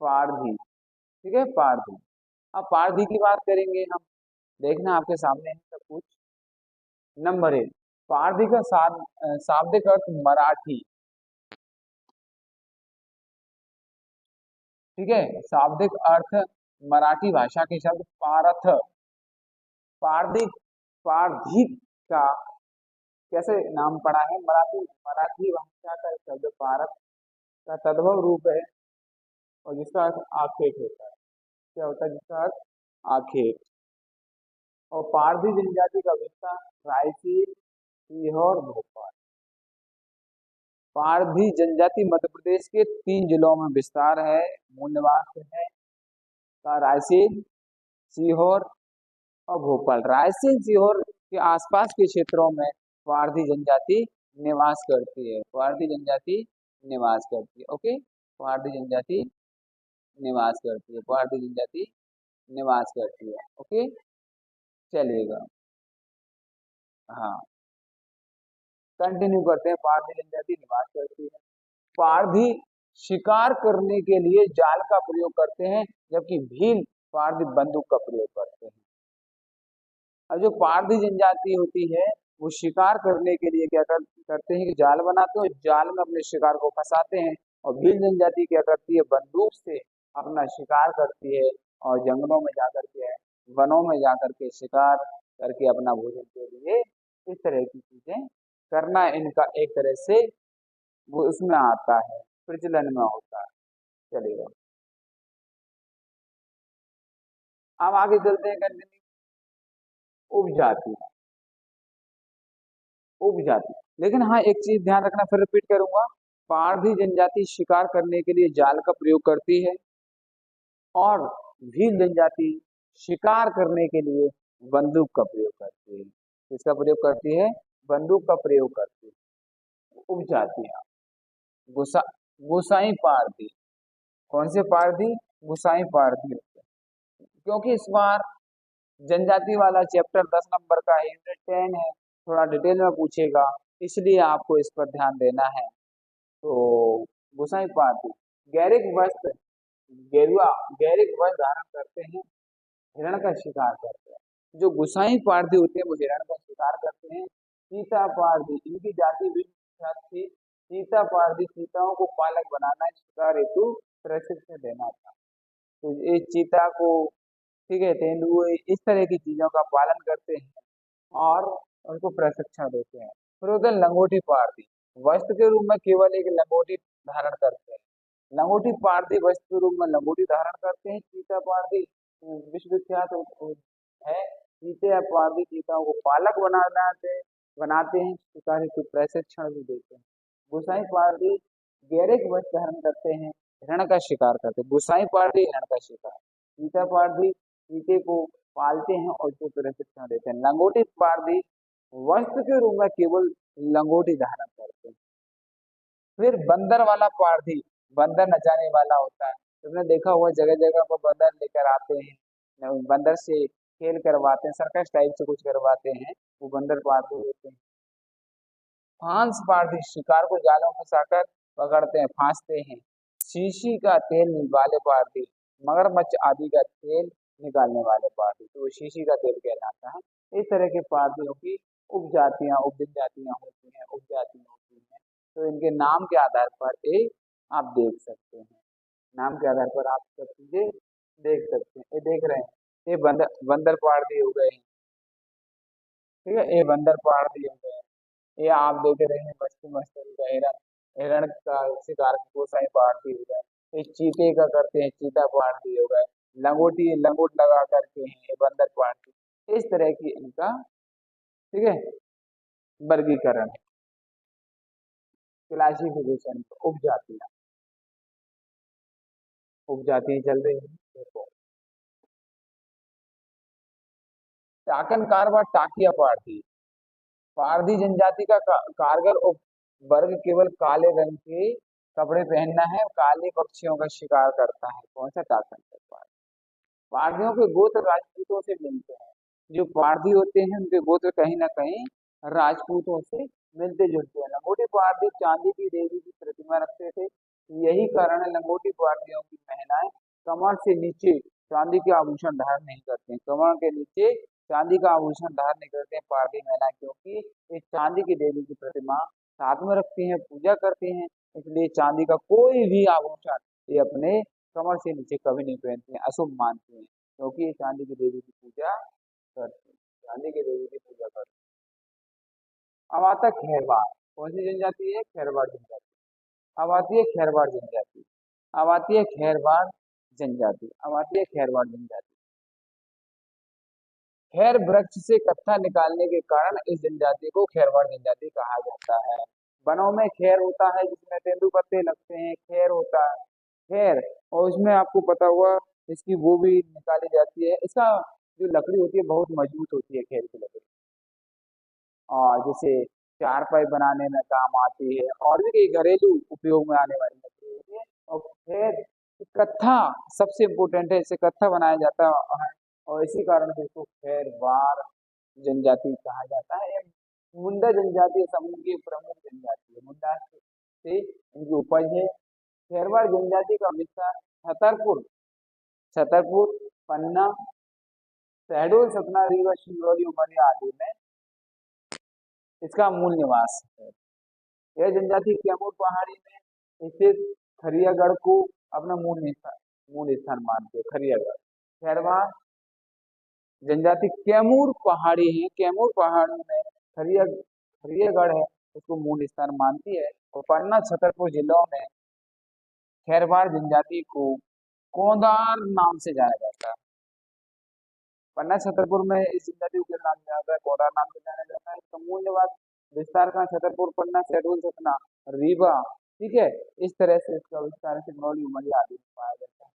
पारधी। ठीक है, पारधी। अब पारधी की बात करेंगे हम। देखना आपके सामने है सब कुछ। नंबर एक, पारधी का शाब्दिक अर्थ मराठी। ठीक है, शाब्दिक अर्थ मराठी भाषा के शब्द पारथ। पारधी, पारधी का कैसे नाम पड़ा है? मराठी, मराठी भाषा का शब्द पारथ का तद्भव रूप है और जिसका अर्थ आखेट होता है। क्या होता है जिसका अर्थ? आखेट। और पारधी जनजाति का विस्तार रायसेन, सीहोर, भोपाल। पारधी जनजाति मध्य प्रदेश के 3 जिलों में विस्तार है, मूल निवास है का रायसेन, सीहोर और भोपाल। रायसेन सीहोर के आसपास के क्षेत्रों में पारधी जनजाति निवास करती है। पारधी जनजाति निवास करती है। ओके, पारधी जनजाति निवास करती है, पारधी जनजाति निवास करती है। ओके, चलिएगा। हाँ, कंटिन्यू करते हैं। पारधी जनजाति निवास करती है। पारधी शिकार करने के लिए जाल का प्रयोग करते हैं, जबकि भील पारधी बंदूक का प्रयोग करते हैं। अब जो पारधी जनजाति होती है वो शिकार करने के लिए क्या करते हैं कि जाल बनाते हैं, जाल में अपने शिकार को फंसाते हैं। और भील जनजाति क्या करती है? बंदूक से अपना शिकार करती है और जंगलों में जाकर के, वनों में जाकर के शिकार करके अपना भोजन के लिए इस तरह की चीजें करना इनका एक तरह से वो उसमें आता है, प्रचलन में होता है। चलेगा, अब आगे चलते हैं। कंटिन्यू। उपजाति, उपजाति। लेकिन हाँ, एक चीज ध्यान रखना, फिर रिपीट करूंगा। पारधी जनजाति शिकार करने के लिए जाल का प्रयोग करती है, और भील जनजाति शिकार करने के लिए बंदूक का प्रयोग करती है। किसका प्रयोग करती है? बंदूक का प्रयोग करती है। उपजातियां। गुसा गुसाई पारधी। कौन से पारधी? गुसाई पारधी होते हैं। क्योंकि इस बार जनजाति वाला चैप्टर 10 नंबर का है, यूनिट 10 है, थोड़ा डिटेल में पूछेगा, इसलिए आपको इस पर ध्यान देना है। तो गुसाई पारधी गैरिक वस्त्र, गेरुआ गैरिक वस्त्र धारण करते हैं, हिरण का शिकार करते हैं। जो गुसाई पारधी होते हैं वो हिरण का शिकार करते हैं। चीता पारधी, इनकी जाति विख्यात थी। चीता पारधी चीताओं को पालक बनाना, शिकार हेतु प्रशिक्षण देना था। तो ये चीता को, ठीक है, तेंदुए, इस तरह की चीजों का पालन करते हैं और उनको प्रशिक्षण देते हैं। फिर होते हैं लंगोटी पारधी। वस्त्र के रूप में केवल एक लंगोटी धारण करते हैं। लंगोटी पारधी वस्त्र के रूप में लंगोटी धारण करते हैं। चीता पारधी विश्वविख्यात है। चीते या पारधी चीताओं को पालक बनाते हैं, शिकारी को प्रशिक्षण भी देते हैं। गुसाई पारधी गैरिक वस्त्र धारण करते हैं, हिरण का शिकार करते हैं। गुसाई पारधी हिरण का शिकार, चीता पारधी चीते को पालते हैं और उसको प्रशिक्षण देते हैं। लंगोटी पारधी वस्त्र के रूप में केवल लंगोटी धारण करते हैं। फिर बंदर वाला पारधी, बंदर नचाने वाला होता है। तुमने देखा हुआ जगह जगह पर बंदर लेकर आते हैं, बंदर से खेल करवाते हैं, सर्कस टाइप से कुछ करवाते हैं, वो बंदर पारधी होते हैं। फांस पारधी शिकार को जालों में फंसाकर पकड़ते हैं, फांसते हैं। शीशी का तेल वाले पारधी मगरमच्छ आदि का तेल निकालने वाले पारधी, तो वो शीशी का तेल कहलाता है। इस तरह के पारधियों की उपजातियां, उपजनजातियां होती हैं, उपजातियां होती हैं। तो इनके नाम के आधार पर ये आप देख सकते हैं, नाम के आधार पर आप सब चीजें देख सकते हैं। ये देख रहे हैं, ये बंदर बंदर पारधी हो गए, ठीक है, ये बंदर पारधी हो गए। ये आप देख रहे हैं मछली मछली का हिरण, हिरण का शिकार गोसाई पारधी हो गए। ये चीते का करते हैं, चीता पारधी हो गए। लंगोटी लंगोट लगा करके हैं, ये बंदर पारधी। इस तरह की इनका, ठीक है, वर्गीकरण, क्लासिफिकेशन। उपजातियां, उपजाति चल रही है, देखो। टाकन कारवा टाकिया पारधी। पारधी जनजाति का कारगर वर्ग केवल काले रंग के कपड़े पहनना है, काले पक्षियों का शिकार करता है। कौन सा? टाकन पारधी। पारधियों के गोत्र राजपूतों से मिलते हैं। जो पारधी होते हैं उनके गोत्र कहीं ना कहीं राजपूतों से मिलते जुलते हैं। लंगोटी पारधी चांदी की देवी की प्रतिमा रखते थे। यही कारण है लंगोटी पारधियों की महिलाएं कमर से नीचे चांदी के आभूषण धारण नहीं करते हैं। कमर के नीचे चांदी का आभूषण धारण नहीं करते हैं पारधी महिला, क्योंकि ये चांदी की देवी की प्रतिमा साथ में रखती हैं, पूजा करती हैं, इसलिए चांदी का कोई भी आभूषण ये अपने कमर से नीचे कभी नहीं पहनते हैं, अशुभ मानते हैं, क्योंकि ये चांदी की देवी की पूजा करते हैं, चांदी की देवी की पूजा करते हैं। अब आता है खेरवाड़। कौन सी जनजाति है? खेरवाड़ जनजाति। अब आती है खेरवाड़ जनजाति। अब आती है खेरवाड़ जनजाति। अब आती है खेरवाड़ जनजाति। खैर वृक्ष से कत्था निकालने के कारण इस जनजाति को खेरवाड़ जनजाति कहा जाता है। वनों में खैर होता है जिसमें तेंदू पत्ते लगते हैं, खैर होता है, खैर। और उसमें आपको पता हुआ इसकी वो भी निकाली जाती है, इसका जो लकड़ी होती है बहुत मजबूत होती है खैर की लकड़ी, और जैसे चारपाई बनाने में काम आती है, और भी कई घरेलू उपयोग में आने वाली लकड़ी होती है। और खैर कत्था सबसे इम्पोर्टेंट है, इससे कत्था बनाया जाता है, और इसी कारण से इसको खैरवाड़ जनजाति कहा जाता है। ये मुंडा जनजाति समूह की प्रमुख जनजाति है, मुंडा से इनकी उपज है। खेरवाड़ जनजाति का विस्तार छतरपुर, छतरपुर, पन्ना, शहडोल, सतना, रीवा, सिंगरौली, उमरिया आदि में इसका मूल निवास है। यह जनजाति कैमूर पहाड़ी में स्थित खरियागढ़ को अपना मूल मूल स्थान मानते हैं खरियागढ़। खैरवार जनजाति कैमूर पहाड़ी है, कैमूर पहाड़ी में खरियागढ़ है, उसको मूल स्थान मानती है। और पन्ना छतरपुर जिलों में खैरवार जनजाति को कोंदार नाम से जाना जाता है। पन्ना छतरपुर में इस जनजाति को क्या नाम जाना जाता है? कोंडार नाम से जाना जाता है। इसका मूल निवास विस्तार का छतरपुर, पन्ना, शहडोल, सतना, रीवा, ठीक है। इस तरह से इसका विस्तार सिंगरौली, उमरिया आदि में पाया जाता है।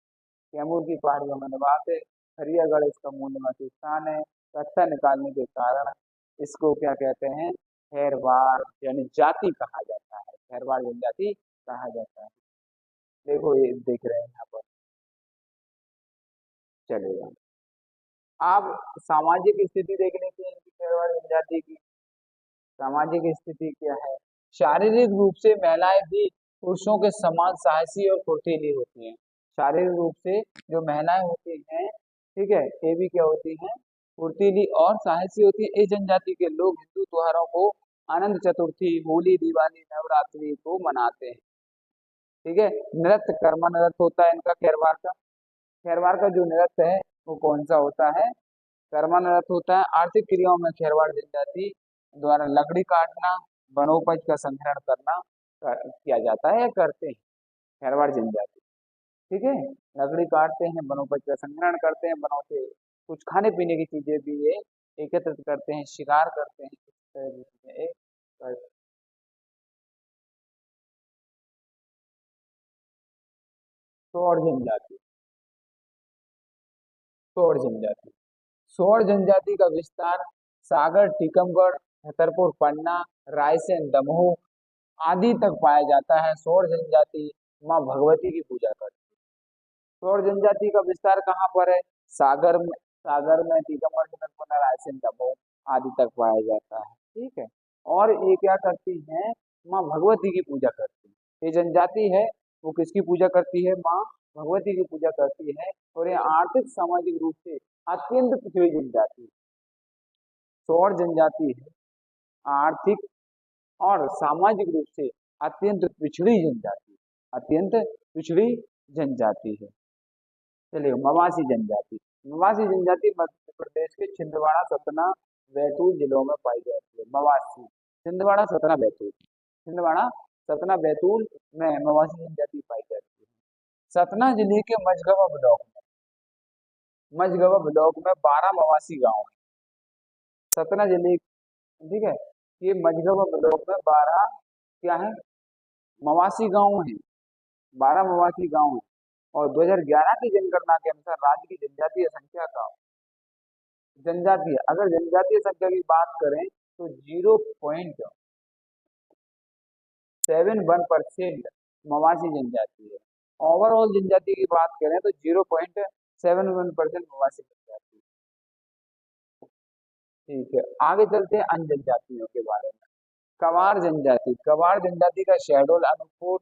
कैमूर की पहाड़ियों में निवास है। हरियागढ़ इसका मूल निवासी स्थान है। कत्था निकालने के कारण इसको क्या कहते हैं? खैरवार जनजाति कहा जाता है, खैरवार जनजाति कहा जाता है। देखो ये देख रहे हैं यहाँ पर, चलेगा। आप सामाजिक स्थिति देख लेते हैं इनकी खैरवार जनजाति की। सामाजिक स्थिति क्या है? शारीरिक रूप से महिलाएं भी पुरुषों के समान साहसी और फुर्तीली होती हैं। शारीरिक रूप से जो महिलाएं होती हैं, ठीक है, ये भी क्या होती हैं? फुर्तीली और साहसी होती है। इस जनजाति के लोग हिंदू त्योहारों को अनंत चतुर्थी, होली, दिवाली, नवरात्रि को मनाते हैं, ठीक है। नृत्य, कर्मा नृत्य होता है इनका खैरवार का। खैरवार का जो नृत्य है वो कौन सा होता है? कर्मा नृत्य होता है। आर्थिक क्रियाओं में खैरवार जनजाति द्वारा लकड़ी काटना, वनोपज का संग्रहण करना किया जाता है या करते हैं खैरवार जनजाति, ठीक है। लकड़ी काटते हैं, वनोपज का संग्रहण करते हैं, वनों से कुछ खाने पीने की चीजें भी ये एकत्रित करते हैं, शिकार करते हैं, इस तरह की चीजें ये करते हैं। सौर जनजाति, सौर जनजाति, सौर जनजाति का विस्तार सागर, टीकमगढ़, छतरपुर, पन्ना, रायसेन, दमोह आदि तक पाया जाता है। सौर जनजाति माँ भगवती की पूजा करती है। सौर जनजाति का विस्तार कहाँ पर है? सागर में, टीकमगढ़, छतरपुर, रायसेन, दमोह आदि तक पाया जाता है, ठीक है। और ये क्या करती है? माँ भगवती की पूजा करती है। ये जनजाति है वो किसकी पूजा करती है? माँ भगवती की पूजा करती है। और ये आर्थिक सामाजिक रूप से अत्यंत पिछड़ी जनजाति है। सौर जनजाति है आर्थिक और सामाजिक रूप से अत्यंत पिछड़ी जनजाति, अत्यंत पिछड़ी जनजाति है। चलिए, मवासी जनजाति। मवासी जनजाति मध्य प्रदेश के छिंदवाड़ा, सतना, बैतूल जिलों में पाई जाती है। मवासी, छिंदवाड़ा, सतना, बैतूल, छिंदवाड़ा, सतना, बैतूल में मवासी जनजाति पाई जाती है। सतना जिले के मझगवा ब्लॉक में 12 मवासी गांव है। सतना जिले, ठीक है, ये मझगवा ब्लॉक में 12 क्या है? मवासी गांव है, 12 मवासी गांव है। और 2011 की जनगणना के अनुसार राज्य की जनजातीय संख्या का, जनजातीय, अगर जनजातीय संख्या की बात करें तो 0.71% मवासी जनजाति है। ओवरऑल जनजाति की बात करें तो 0.71% मवासी जनजाति, ठीक है। आगे चलते हैं अन्य जनजातियों के बारे में। कवार जनजाति, कवार जनजाति का शहडोल, अनूपपुर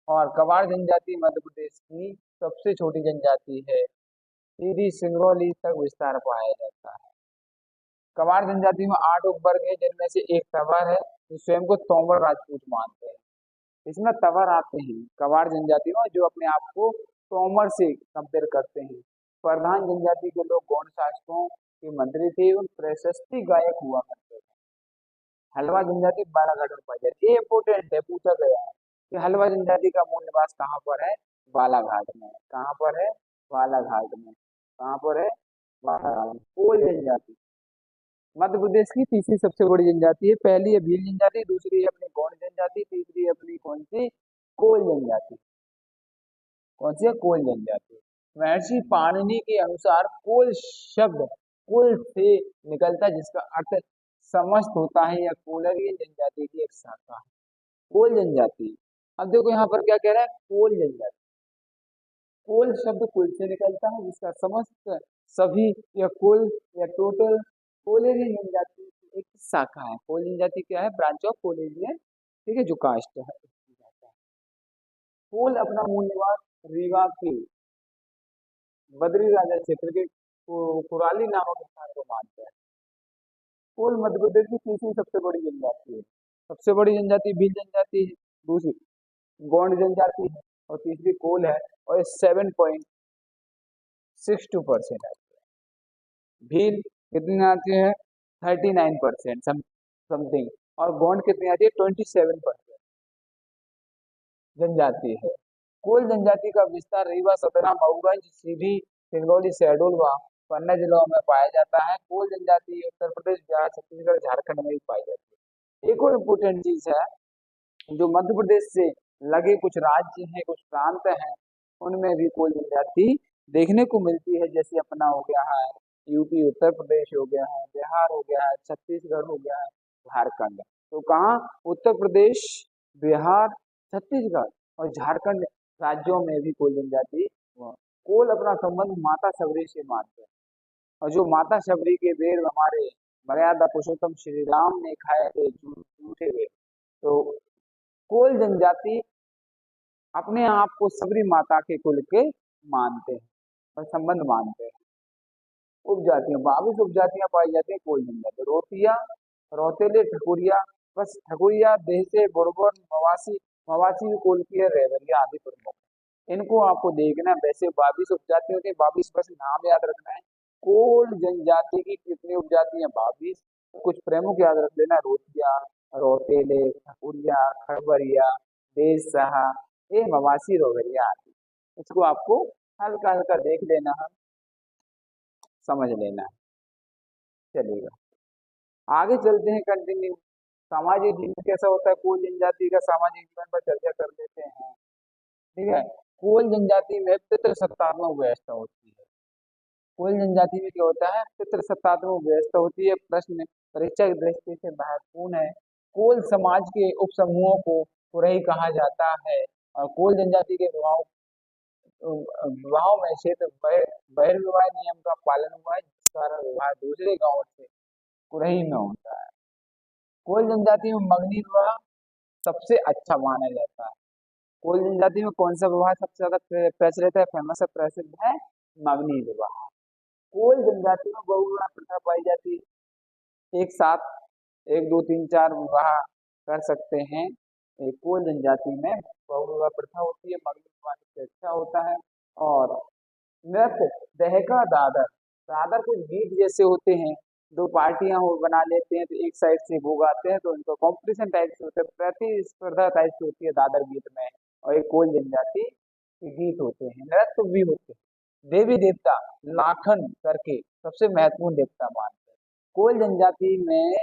और कवार जनजाति मध्य प्रदेश की सबसे छोटी जनजाति है। सीधी सिंगरौली तक विस्तार पाया जाता है। कवार जनजाति में 8 उपवर्ग है, जिनमें से एक तवर है जो स्वयं को तोमर राजपूत मानते हैं। इसमें तवर आते हैं कवार जनजाति में जो अपने आप को तोमर से कंपेयर करते हैं। प्रधान जनजाति के लोग गौड़ शासकों के मंत्री थे एवं प्रशस्ति गायक हुआ करते थे। हलवा जनजाति बालाघाट में पाई जाती है। ये इंपोर्टेंट है, पूछा गया है कि हलवा जनजाति का मूल निवास कहाँ पर है? बालाघाट में। कहाँ पर है? बालाघाट में। कहाँ पर है? बालाघाट में। कोल जनजाति मध्य प्रदेश की तीसरी सबसे बड़ी जनजाति है। पहली है भील जनजाति, दूसरी है अपनी गौड़ जनजाति, तीसरी है अपनी कौन सी? कोल जनजाति। कौन सी है? कोल जनजाति। महर्षि पाणिनि के अनुसार कोल शब्द कुल से निकलता है, जिसका अर्थ समस्त होता है या कोलरियन जनजाति की एक शाखा है। कोल जनजाति। अब देखो यहाँ पर क्या कह रहा है? कोल जनजाति। कोल शब्द कुल से निकलता है, जिसका समस्त, सभी या कुल या टोटल कोलेरियन जनजाति की एक शाखा है। कोल जनजाति क्या है? ब्रांच ऑफ कोलेरियन, ठीक है, जो कास्ट है। कोल अपना मूल निवास रीवा के बद्री राजा क्षेत्र के कुराली नामक स्थान को मानते हैं। कोल मध्य प्रदेश की तीसरी सबसे बड़ी जनजाति है। सबसे बड़ी जनजाति भील जनजाति है, दूसरी गौंड जनजाति है और तीसरी कोल है और ये 7.62% है। भील कितनी आती है? 39% समथिंग। और गोंड कितनी आती है? 27% जनजाति है। कोल जनजाति का विस्तार रीवा, सतना, मऊगंज, सीधी, सिंगरौली, शहडोल व पन्ना जिलों में पाया जाता है। कोल जनजाति उत्तर प्रदेश, बिहार, छत्तीसगढ़, झारखंड में भी पाई जाती है। एक और इम्पोर्टेंट चीज है, जो मध्य प्रदेश से लगे कुछ राज्य हैं, कुछ प्रांत हैं, उनमें भी कोल जनजाति देखने को मिलती है। जैसे अपना हो गया है यूपी, उत्तर प्रदेश हो गया है, बिहार हो गया है, छत्तीसगढ़ हो गया है, झारखंड। तो कहाँ? उत्तर प्रदेश, बिहार, छत्तीसगढ़ और झारखंड राज्यों में भी कोल जनजाति। कोल अपना संबंध माता शबरी से मानते हैं, और जो माता शबरी के बेर हमारे मर्यादा पुरुषोत्तम श्री राम ने खाए थे झूठे हुए, तो कोल जनजाति अपने आप को सबरी माता के कुल के मानते हैं और संबंध मानते हैं। उपजातियां 22 उपजातियां पाई जाती है कोल जनजाति। रोतिया, रौतेले, ठकुरिया, बस ठकुरिया, देहसे, बुरबुर, मवासी, मवासी भी कोल की है, रेवरिया आदि प्रमुख। इनको आपको देखना है। वैसे 22 उपजाति होती है, 22 बस नाम याद रखना है। कोल जनजाति की कितनी उपजाति है? 22। कुछ प्रमुख याद रख लेना, रोतिया, रौतेले, ठकुरिया, खरवरिया, देशसहा, ये मवासी, रोवरिया आदि। इसको आपको हल्का हल्का देख लेना है, समझ लेना है। चलिएगा आगे चलते हैं, कंटिन्यू। सामाजिक जीवन कैसा होता है? कोल जनजाति का सामाजिक जीवन पर चर्चा कर लेते हैं। ठीक है। कोल जनजाति में पितृसत्तात्मक व्यवस्था होती है। कोल जनजाति में क्या होता है? पितृसत्तात्मक व्यवस्था होती है। प्रश्न परीक्षा की दृष्टि से महत्वपूर्ण है। कोल समाज के उप समूहों को कुरही कहा जाता है, और कोल जनजाति के विवाहों में क्षेत्र बहिर्विवाह नियम का पालन हुआ है, जिस कारण विवाह दूसरे गांव से कुरही में होता है। कोल जनजाति में मगनी विवाह सबसे अच्छा माना जाता है। कोल जनजाति में कौन सा विवाह सबसे ज्यादा प्रचलित है, फेमस है, प्रसिद्ध है? मगनी विवाह। कोल जनजाति में बहु विवाह प्रथा पाई जाती है। एक साथ 1 2 3 4 विवाह कर सकते हैं। एक कोल जनजाति में बहु विवाह प्रथा होती है, मगनी विवाह सबसे अच्छा होता है। और नृत्य दहका दादर, दादर कुछ गीत जैसे होते हैं, दो पार्टियां हो बना लेते हैं, तो एक साइड से वो गाते हैं, तो उनको कंपटीशन टाइप से होता है, प्रतिस्पर्धा टाइप से होती है दादर गीत में। और एक कोल जनजाति के गीत होते हैं, नृत्य भी होते हैं। देवी देवता लाखन करके सबसे महत्वपूर्ण देवता मानते हैं। कोल जनजाति में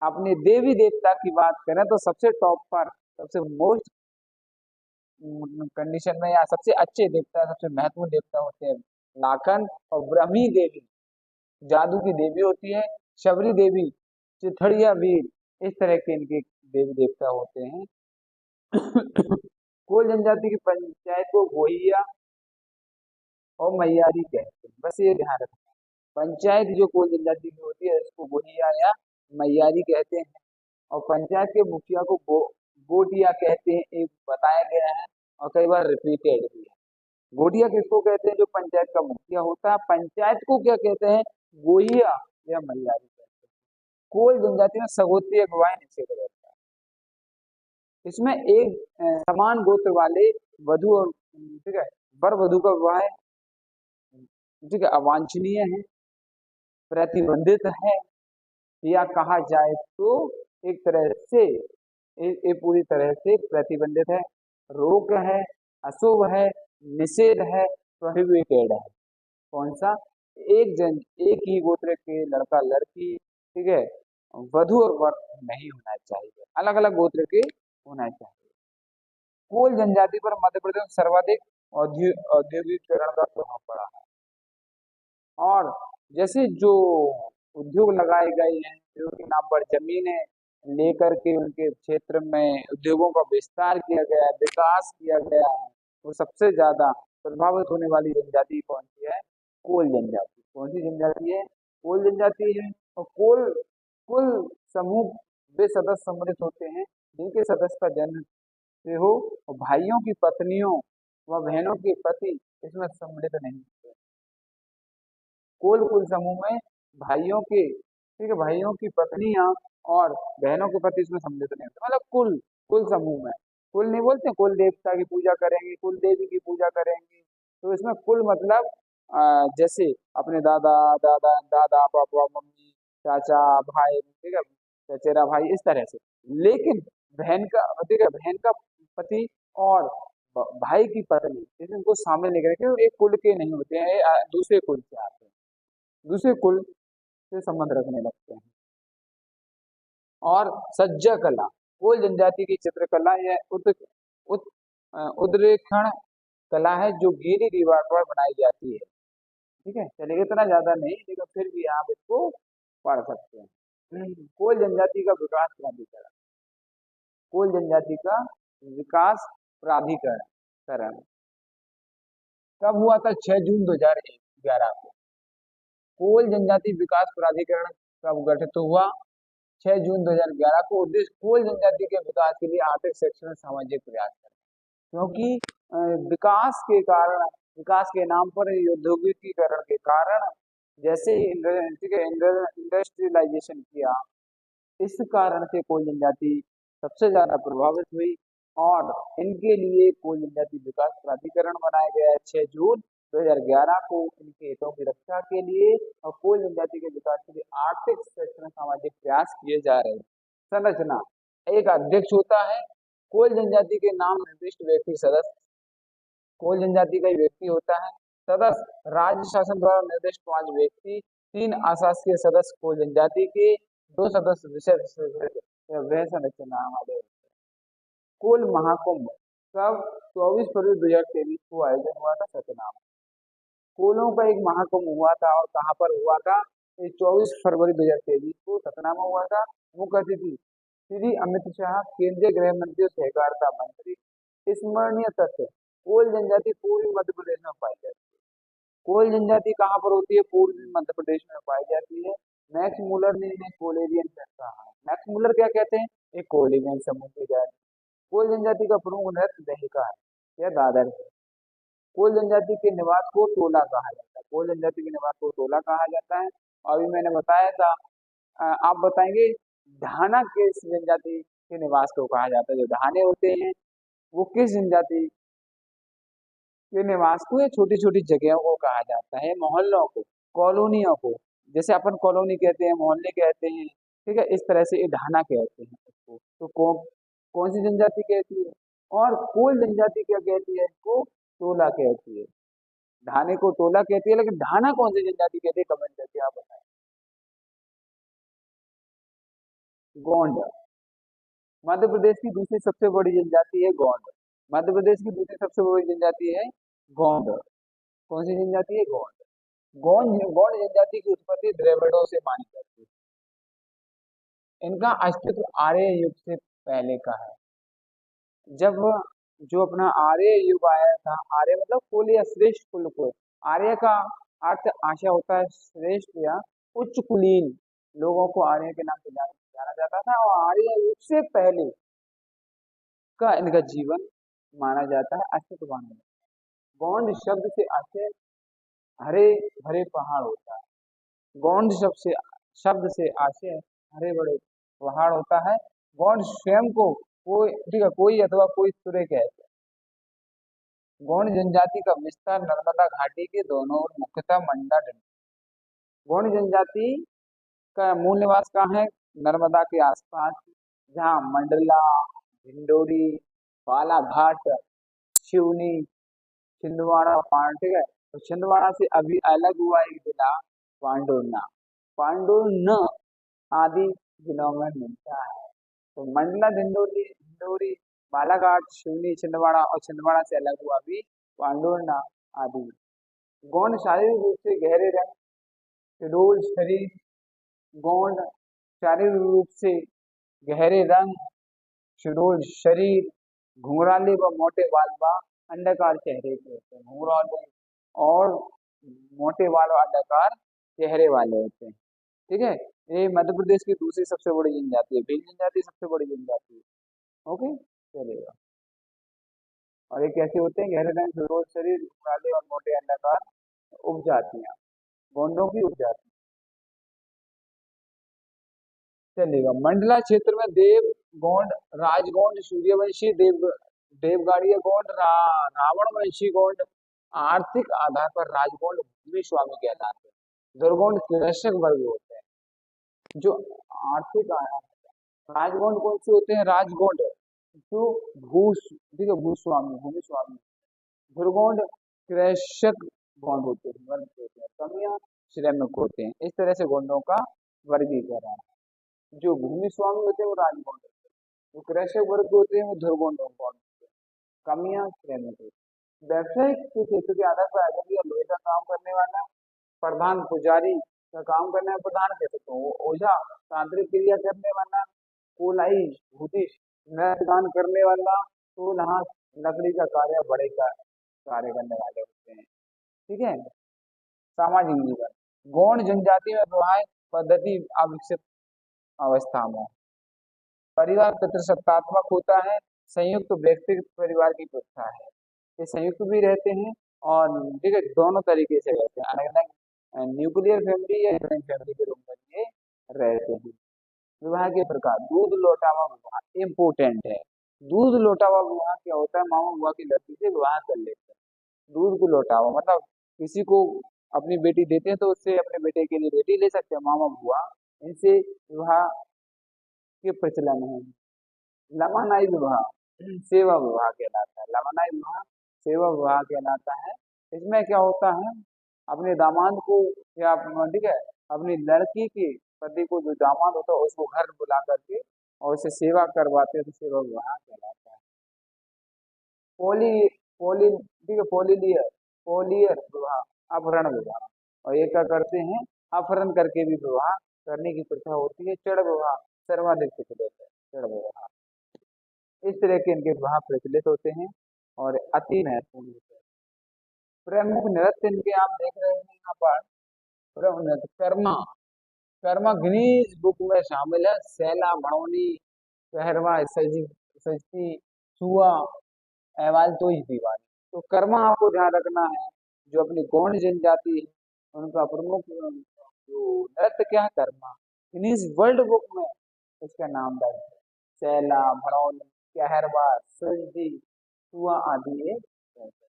अपने देवी देवता की बात करें तो सबसे टॉप पर, सबसे मोस्ट कंडीशन में, या सबसे अच्छे देवता, सबसे महत्वपूर्ण देवता होते हैं लाखन और ब्रह्मी देवी, जादू की देवी होती है। शबरी देवी, चिथड़िया वीर, इस तरह के इनके देवी देवता होते हैं। कोल जनजाति की पंचायत को गोहिया और मैयारी कहते हैं, बस ये ध्यान रखना। पंचायत जो कोल जनजाति की होती है इसको गोहिया या मैयारी कहते हैं, और पंचायत के मुखिया को गोटिया कहते हैं, एक बताया गया है और कई बार रिपीटेड भी है। गोटिया किसको कहते हैं? जो पंचायत का मुखिया होता है। पंचायत को क्या कहते हैं? गोहिया या मैयारी कहते हैं। कोल जनजाति में सगोत्रीय विवाह निषेध रहता है। इसमें एक समान गोत्र वाले वधु और, ठीक है, वर वधु का विवाह, ठीक है, अवांछनीय है, प्रतिबंधित है, या कहा जाए तो एक तरह से ये पूरी तरह से प्रतिबंधित है, रोक है, अशुभ है, निषेध है, प्रोहिबिटेड है। कौन सा? एक ही गोत्र के लड़का लड़की, ठीक है, वधु और वर नहीं होना चाहिए, अलग अलग गोत्र के होना चाहिए। कोल जनजाति पर मध्य प्रदेश में सर्वाधिक औद्योगिकरण का प्रभाव पड़ा है। और जैसे जो उद्योग लगाए गए हैं, उनके नाम पर जमीनें लेकर के उनके क्षेत्र में उद्योगों का विस्तार किया गया है, विकास किया गया है, वो सबसे ज्यादा प्रभावित होने वाली जनजाति कौन सी है? कोल जनजाति। कौन सी जनजाति है? कोल जनजाति है। और कोल कुल समूह वे सदस्य सम्मिलित होते हैं जिनके सदस्य का जन्म से हो, और भाइयों की पत्नियों व बहनों के पति इसमें सम्मिलित नहीं होते। कोल कुल समूह में भाइयों के, ठीक है, भाइयों की पत्नियां और बहनों के पति इसमें सम्मिलित नहीं होते, मतलब कुल कुल समूह में। कुल नहीं बोलते हैं, कुल देवता की पूजा करेंगे, कुल देवी की पूजा करेंगे। तो इसमें कुल मतलब जैसे अपने दादा दादा दादा पापा मम्मी चाचा भाई, ठीक है, चचेरा भाई, इस तरह से। लेकिन बहन का, ठीक है, बहन का पति और भाई की पत्नी, इसमें इनको शामिल नहीं करेंगे, क्योंकि एक कुल के नहीं होते हैं, ये दूसरे कुल से आते हैं, दूसरे कुल से संबंध रखने लगते हैं। और सज्जा कला, कोल जनजाति की चित्रकला यह उद्रेखण कला है जो गीली दीवार पर बनाई जाती है। ठीक है, चलिए इतना ज्यादा नहीं, लेकिन फिर भी आप इसको पढ़ सकते हैं। कोल जनजाति का विकास प्राधिकरण, कोल जनजाति का विकास प्राधिकरण करण कब हुआ था? 6 जून 2011 को। कोल जनजाति विकास प्राधिकरण कब गठित हुआ? 6 जून 2011 को। उद्देश्य कोल जनजाति के विकास के लिए आर्थिक, शैक्षणिक, सामाजिक प्रयास करना। क्योंकि विकास के कारण, विकास के नाम पर औद्योगिकीकरण के कारण, जैसे ही इंडस्ट्रियलाइजेशन किया, इस कारण से कोल जनजाति सबसे ज्यादा प्रभावित हुई। और इनके लिए कोल जनजाति विकास प्राधिकरण बनाया गया है 6 जून 2011 को, इनके हितों की रक्षा के लिए और कोल जनजाति के विकास के लिए आर्थिक, शैक्षणिक, सामाजिक प्रयास किए जा रहे हैं। संरचना, एक अध्यक्ष होता है, कोल जनजाति के नाम निर्दिष्ट व्यक्ति सदस्य, कोल जनजाति का ही व्यक्ति होता है। सदस्य, राज्य शासन द्वारा निर्दिष्ट 5 व्यक्ति, 3 अशासकीय सदस्य कोल जनजाति के, 2 सदस्य विशेष वह संरचना वाले। कोल महाकुंभ कब? 24 फरवरी 2023 को आयोजन हुआ था सतनाम। कोलों का एक महाकुंभ हुआ था, और कहाँ पर हुआ था? 24 फरवरी 2023 को सतना में हुआ था। मुख्य अतिथि श्री अमित शाह, केंद्रीय गृह मंत्री और सहकारिता मंत्री। स्मरणीय तथ्य, कोल जनजाति पूर्वी मध्य प्रदेश में पाई जाती है। कोल जनजाति कहाँ पर होती है? पूर्वी मध्य प्रदेश में पाई जाती है। मैक्स मुलर ने इन्हें कोलेरियन कहा है। मैक्स मुलर क्या कहते हैं? एक कोलेरियन समूह की जाति। कोल जनजाति का प्रमुख नृत्य दहिका है या दादर है। कोल जनजाति के निवास को टोला कहा जाता है। कोल जनजाति के निवास को टोला कहा जाता है। और अभी मैंने बताया था, आप बताएंगे ढाना किस जनजाति के निवास को कहा जाता है? जो ढाने होते हैं वो किस जनजाति के निवास को या छोटी छोटी जगहों को कहा जाता है? मोहल्लों को, कॉलोनियों को, जैसे अपन कॉलोनी कहते हैं, मोहल्ले कहते हैं, ठीक है, इस तरह से ये ढाना कहते हैं उसको। तो कौन सी जनजाति कहती है? और कोल जनजाति क्या कहती है? इसको टोला कहती है। ढाने को टोला कहती है, लेकिन ढाना कौन सी जनजाति कहती है? कमेंट करके आप बताएं। गोंड, मध्य प्रदेश की दूसरी सबसे बड़ी जनजाति है गोंड। मध्य प्रदेश की दूसरी सबसे बड़ी जनजाति है गोंड। कौन सी जनजाति है? गोंड। गौड़ जनजाति की उत्पत्ति द्रविड़ों से मानी जाती है। इनका अस्तित्व आर्य युग से पहले का है। जब जो अपना आर्य युग आया था, आर्य मतलब कुल या श्रेष्ठ कुल को, आर्य का अर्थ आशा होता है श्रेष्ठ या उच्च कुलीन लोगों को आर्य के नाम से जाना जाता था। और आर्य युग से पहले का इनका जीवन माना जाता है, अस्तित्व माना जाता है। गोंड शब्द से आशय हरे भरे पहाड़ होता है। गौंड शब्द से आशय हरे बड़े पहाड़ होता है। गौंड स्वयं को कोई, ठीक है, कोई अथवा कोई सूर्य कहते हैं। गौंड जनजाति का विस्तार नर्मदा घाटी के दोनों ओर, मुख्यतः मंडला डंडी। गौंड जनजाति का मूल निवास कहाँ है? नर्मदा के आसपास, जहाँ मंडला, ढिंडोरी, बालाघाट, शिवनी, छिंदवाड़ा, ठीक है। तो छिंदवाड़ा से अभी अलग हुआ एक जिला पांडुर्ना। पांडुर्न आदि जिलों में मिलता है। तो मंडला, ढिंडोरी ढिंडोरी, बालाघाट, शिवनी, छिंदवाड़ा, और छिंदवाड़ा से अलग हुआ भी पांडुर्ना आदि। गौंड शारीरिक रूप से गहरे रंग, सुडौल शरीर। गौंड शारीरिक रूप से गहरे रंग, सुडौल शरीर, घुंघराले व मोटे बाल व अंडाकार चेहरे के होते हैं। घुंघराले और मोटे बाल व अंडाकार चेहरे वाले होते हैं। ठीक है, ये मध्य प्रदेश की दूसरी सबसे बड़ी जनजाति है। भील जनजाति सबसे बड़ी जनजाति है। ओके, चलेगा। और ये कैसे होते हैं? गहरे रंग, सुडौल शरीर, घुंघराले और मोटे अंडाकार उपजातियां, गोंडों की उपजाति। चलेगा। मंडला क्षेत्र में देव गोंड, राजगोंड, सूर्यवंशी, देवगाड़िया गोंड, रावण वंशी गोंड, आर्थिक आधार पर राजगोंड भूमि स्वामी कहलाते हैं। दुर्गोंड कृषक वर्ग होते हैं। जो आर्थिक राजगोंड कौन से होते हैं? राजगोंड जो ठीक है, भूस्वामी, भूमि स्वामी। दुर्गोंड कृषक गोंड होते हैं, वर्ग होते हैं। कमियां श्रमिक होते हैं। इस तरह से गोंडों का वर्गीकरण है। जो भूमि स्वामी होते हैं वो राजगोंड होते हैं, जो कृषक वर्ग होते हैं वो दुर्गोंड गोंड होते हैं। कमियां श्रमिक होते हैं। व्यवसायिक के क्षेत्र के आधार पर आगे दिया, लोहे का काम करने वाला प्रधान, पुजारी का काम करने वाला प्रधान कह सकते हो, ओझा तांत्रिक क्रिया करने वाला, कोलाई भूतिश नृत्य गान करने वाला, तो नहा लकड़ी का कार्य, बड़े का कार्य करने वाले होते हैं। ठीक है। सामाजिक जीवन, गौण जनजाति में विवाह पद्धति अविकसित अवस्था में, परिवार पितृसत्तात्मक होता है, संयुक्त व्यक्तिगत परिवार की प्रथा है। ये संयुक्त भी रहते हैं और ठीक है दोनों तरीके से रहते हैं, अलग अलग न्यूक्लियर फैमिली या जॉइंट फैमिली के रूप में ये रहते हैं। विवाह के प्रकार, दूध लौटावा विवाह इम्पोर्टेंट है। दूध लौटावा विवाह क्या होता है? मामा बुआ की लड़की से विवाह कर लेते हैं। दूध को लौटावा मतलब किसी को अपनी बेटी देते हैं तो उससे अपने बेटे के लिए बेटी ले सकते हैं मामा बुआ, इनसे विवाह के प्रचलन है। लवानाई विवाह सेवा विवाह कहलाता है। लवानाई विवाह सेवा विवाह कहलाता है। इसमें क्या होता है? अपने दामाद को या ठीक है अपनी लड़की के पति को, जो दामाद होता है उसको घर बुला करके और उसे सेवा करवाते हैं, तो सेवा विवाह कहलाता है। पोली पोली ठीक है पोलिलियर पोलियर विवाह अपहरण विवाह, और ये क्या करते हैं? अपहरण करके भी विवाह करने की प्रथा होती है। चढ़ विवाह सर्वाधिक प्रचलित है। चढ़ विवाह इस तरह के इनके विवाह प्रचलित होते हैं और अति महत्वपूर्ण होते हैं। प्रमुख नृत्य इनके आप देख रहे हैं यहाँ पर। प्रमुख नृत्य कर्मा, कर्मा गिनीज बुक में शामिल है। सैला, भड़ौनी, पहरवा, सजी सजती, सुआ, अहवाल, तो ही दीवानी। तो कर्मा आपको ध्यान रखना है। जो अपनी गौंड जनजाति है उनका प्रमुख जो नृत्य क्या है? कर्मा। गिनीज वर्ल्ड बुक में इसका नाम दर्ज है। सैला, भड़ौनी, कहरवा, सजदी, सुआ आदि ये रहते हैं।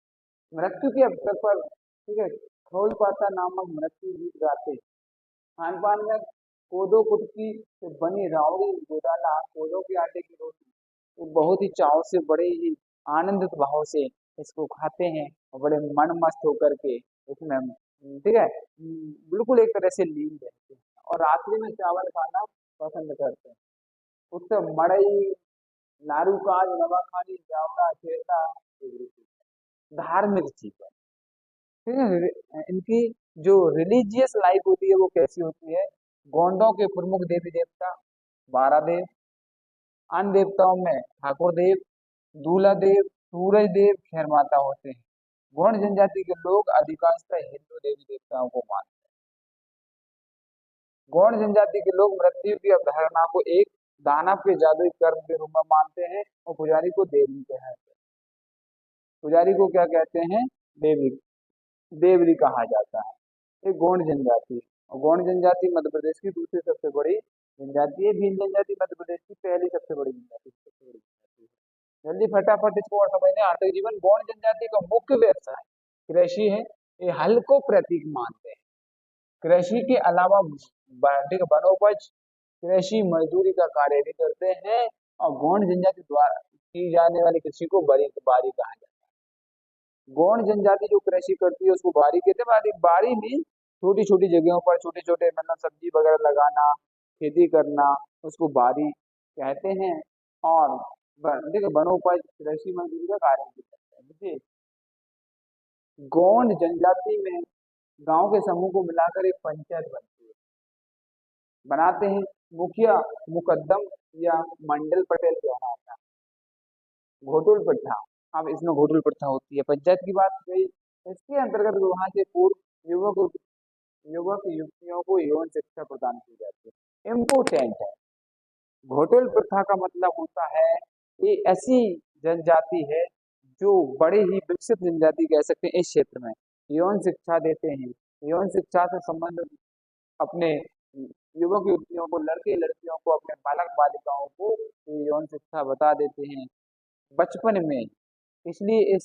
मृत्यु के अवसर पर ठीक है खोल पाता नामक मृत्यु गीत गाते हैं। खान पान में कोदो कुटकी से बनी रावड़ी गोदाला, कोदो के आटे की रोटी, वो बहुत ही चाव से, बड़े ही आनंदित भाव से इसको खाते हैं और बड़े मन मस्त होकर के इसमें ठीक है बिल्कुल एक तरह से लीन रहते हैं और रात्रि में चावल खाना पसंद करते हैं। उससे मड़ई, नारू काज, नवाखानी, जावड़ा, छेरता, धार्मिक जीवन। ठीक है। इनकी जो रिलीजियस लाइफ होती है वो कैसी होती है? गोंडों के प्रमुख देवी देवता 12 देव, अन्य देवताओं में ठाकुर देव, दूल्हा देव, सूरज देव, खैर माता होते हैं। गौंड जनजाति के लोग अधिकांशतः हिंदू देवी देवताओं को मानते हैं। गौंड जनजाति के लोग मृत्यु की अवधारणा को एक दानव के जादुई कर्म के रूप में मानते हैं और पुजारी को देवी कहते हैं। पुजारी को क्या कहते हैं? देवी, देवरी कहा जाता है। ये गौंड जनजाति है। और गौंड जनजाति मध्य प्रदेश की दूसरी सबसे बड़ी जनजाति है। भील जनजाति मध्य प्रदेश की पहली सबसे बड़ी जनजाति, सबसे बड़ी जनजाति है। जल्दी फटाफट इसको और समझने। आर्थिक जीवन, गौंड जनजाति का मुख्य व्यवसाय कृषि है। ये हल को प्रतीक मानते हैं। कृषि के अलावा ठीक है वनोपज, कृषि मजदूरी का कार्य भी करते हैं। और गौंड जनजाति द्वारा की जाने वाली कृषि को बारी बारी कहा जाता है। गौंड जनजाति जो कृषि करती है उसको बारी कहते हैं। बारी बारी में छोटी छोटी जगहों पर छोटे छोटे मतलब सब्जी वगैरह लगाना, खेती करना, उसको बारी कहते हैं। और देखो वनोपज कृषि मजदूरी का कार्य भी करते हैं। देखिए गौंड जनजाति में गांव के समूह को मिलाकर एक पंचायत बनती है, बनाते हैं। मुखिया मुकद्दम या मंडल पटेल कहलाता है। घोटुल प्रथा, अब इसमें घोटुल प्रथा होती है। पंचायत की बात गई। इसके अंतर्गत विवाह से पूर्व युवक युवतियों को यौन शिक्षा प्रदान की जाती है। इम्पोर्टेंट है। घोटुल प्रथा का मतलब होता है ये ऐसी जनजाति है जो बड़े ही विकसित जनजाति कह सकते हैं। इस क्षेत्र में यौन शिक्षा देते हैं। यौन शिक्षा से संबंधित अपने युवक युवतियों को, लड़के लड़कियों को, अपने बालक बालिकाओं को ये यौन शिक्षा बता देते हैं बचपन में। इसलिए ये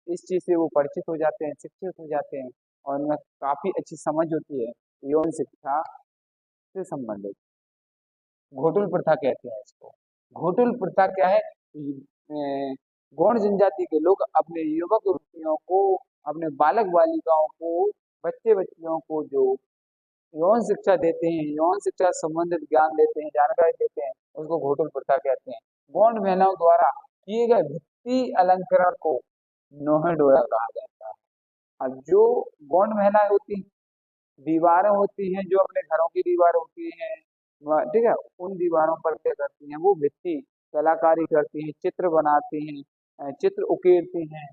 इस चीज से वो परिचित हो जाते हैं, शिक्षित हो जाते हैं, और उनमें काफी अच्छी समझ होती है यौन शिक्षा से संबंधित। घोटुल प्रथा कहते हैं इसको। घोटुल प्रथा क्या है? गौण जनजाति के लोग अपने युवक युवतियों को, अपने बालक बालिकाओं को, बच्चे बच्चियों को जो यौन शिक्षा देते हैं, यौन शिक्षा से संबंधित ज्ञान देते हैं, जानकारी देते हैं, उसको घोटुल प्रथा कहते हैं। गौंड महिलाओं द्वारा किए गए भित्ति अलंकरण को नोहे डोरा कहा जाता है। अब जो गौंड महिलाएं होती हैं, दीवारें होती हैं, जो अपने घरों की दीवार होती हैं, ठीक है, उन दीवारों पर क्या करती हैं? वो भित्ति कलाकारी करती हैं, चित्र बनाती हैं, चित्र उकेरती हैं,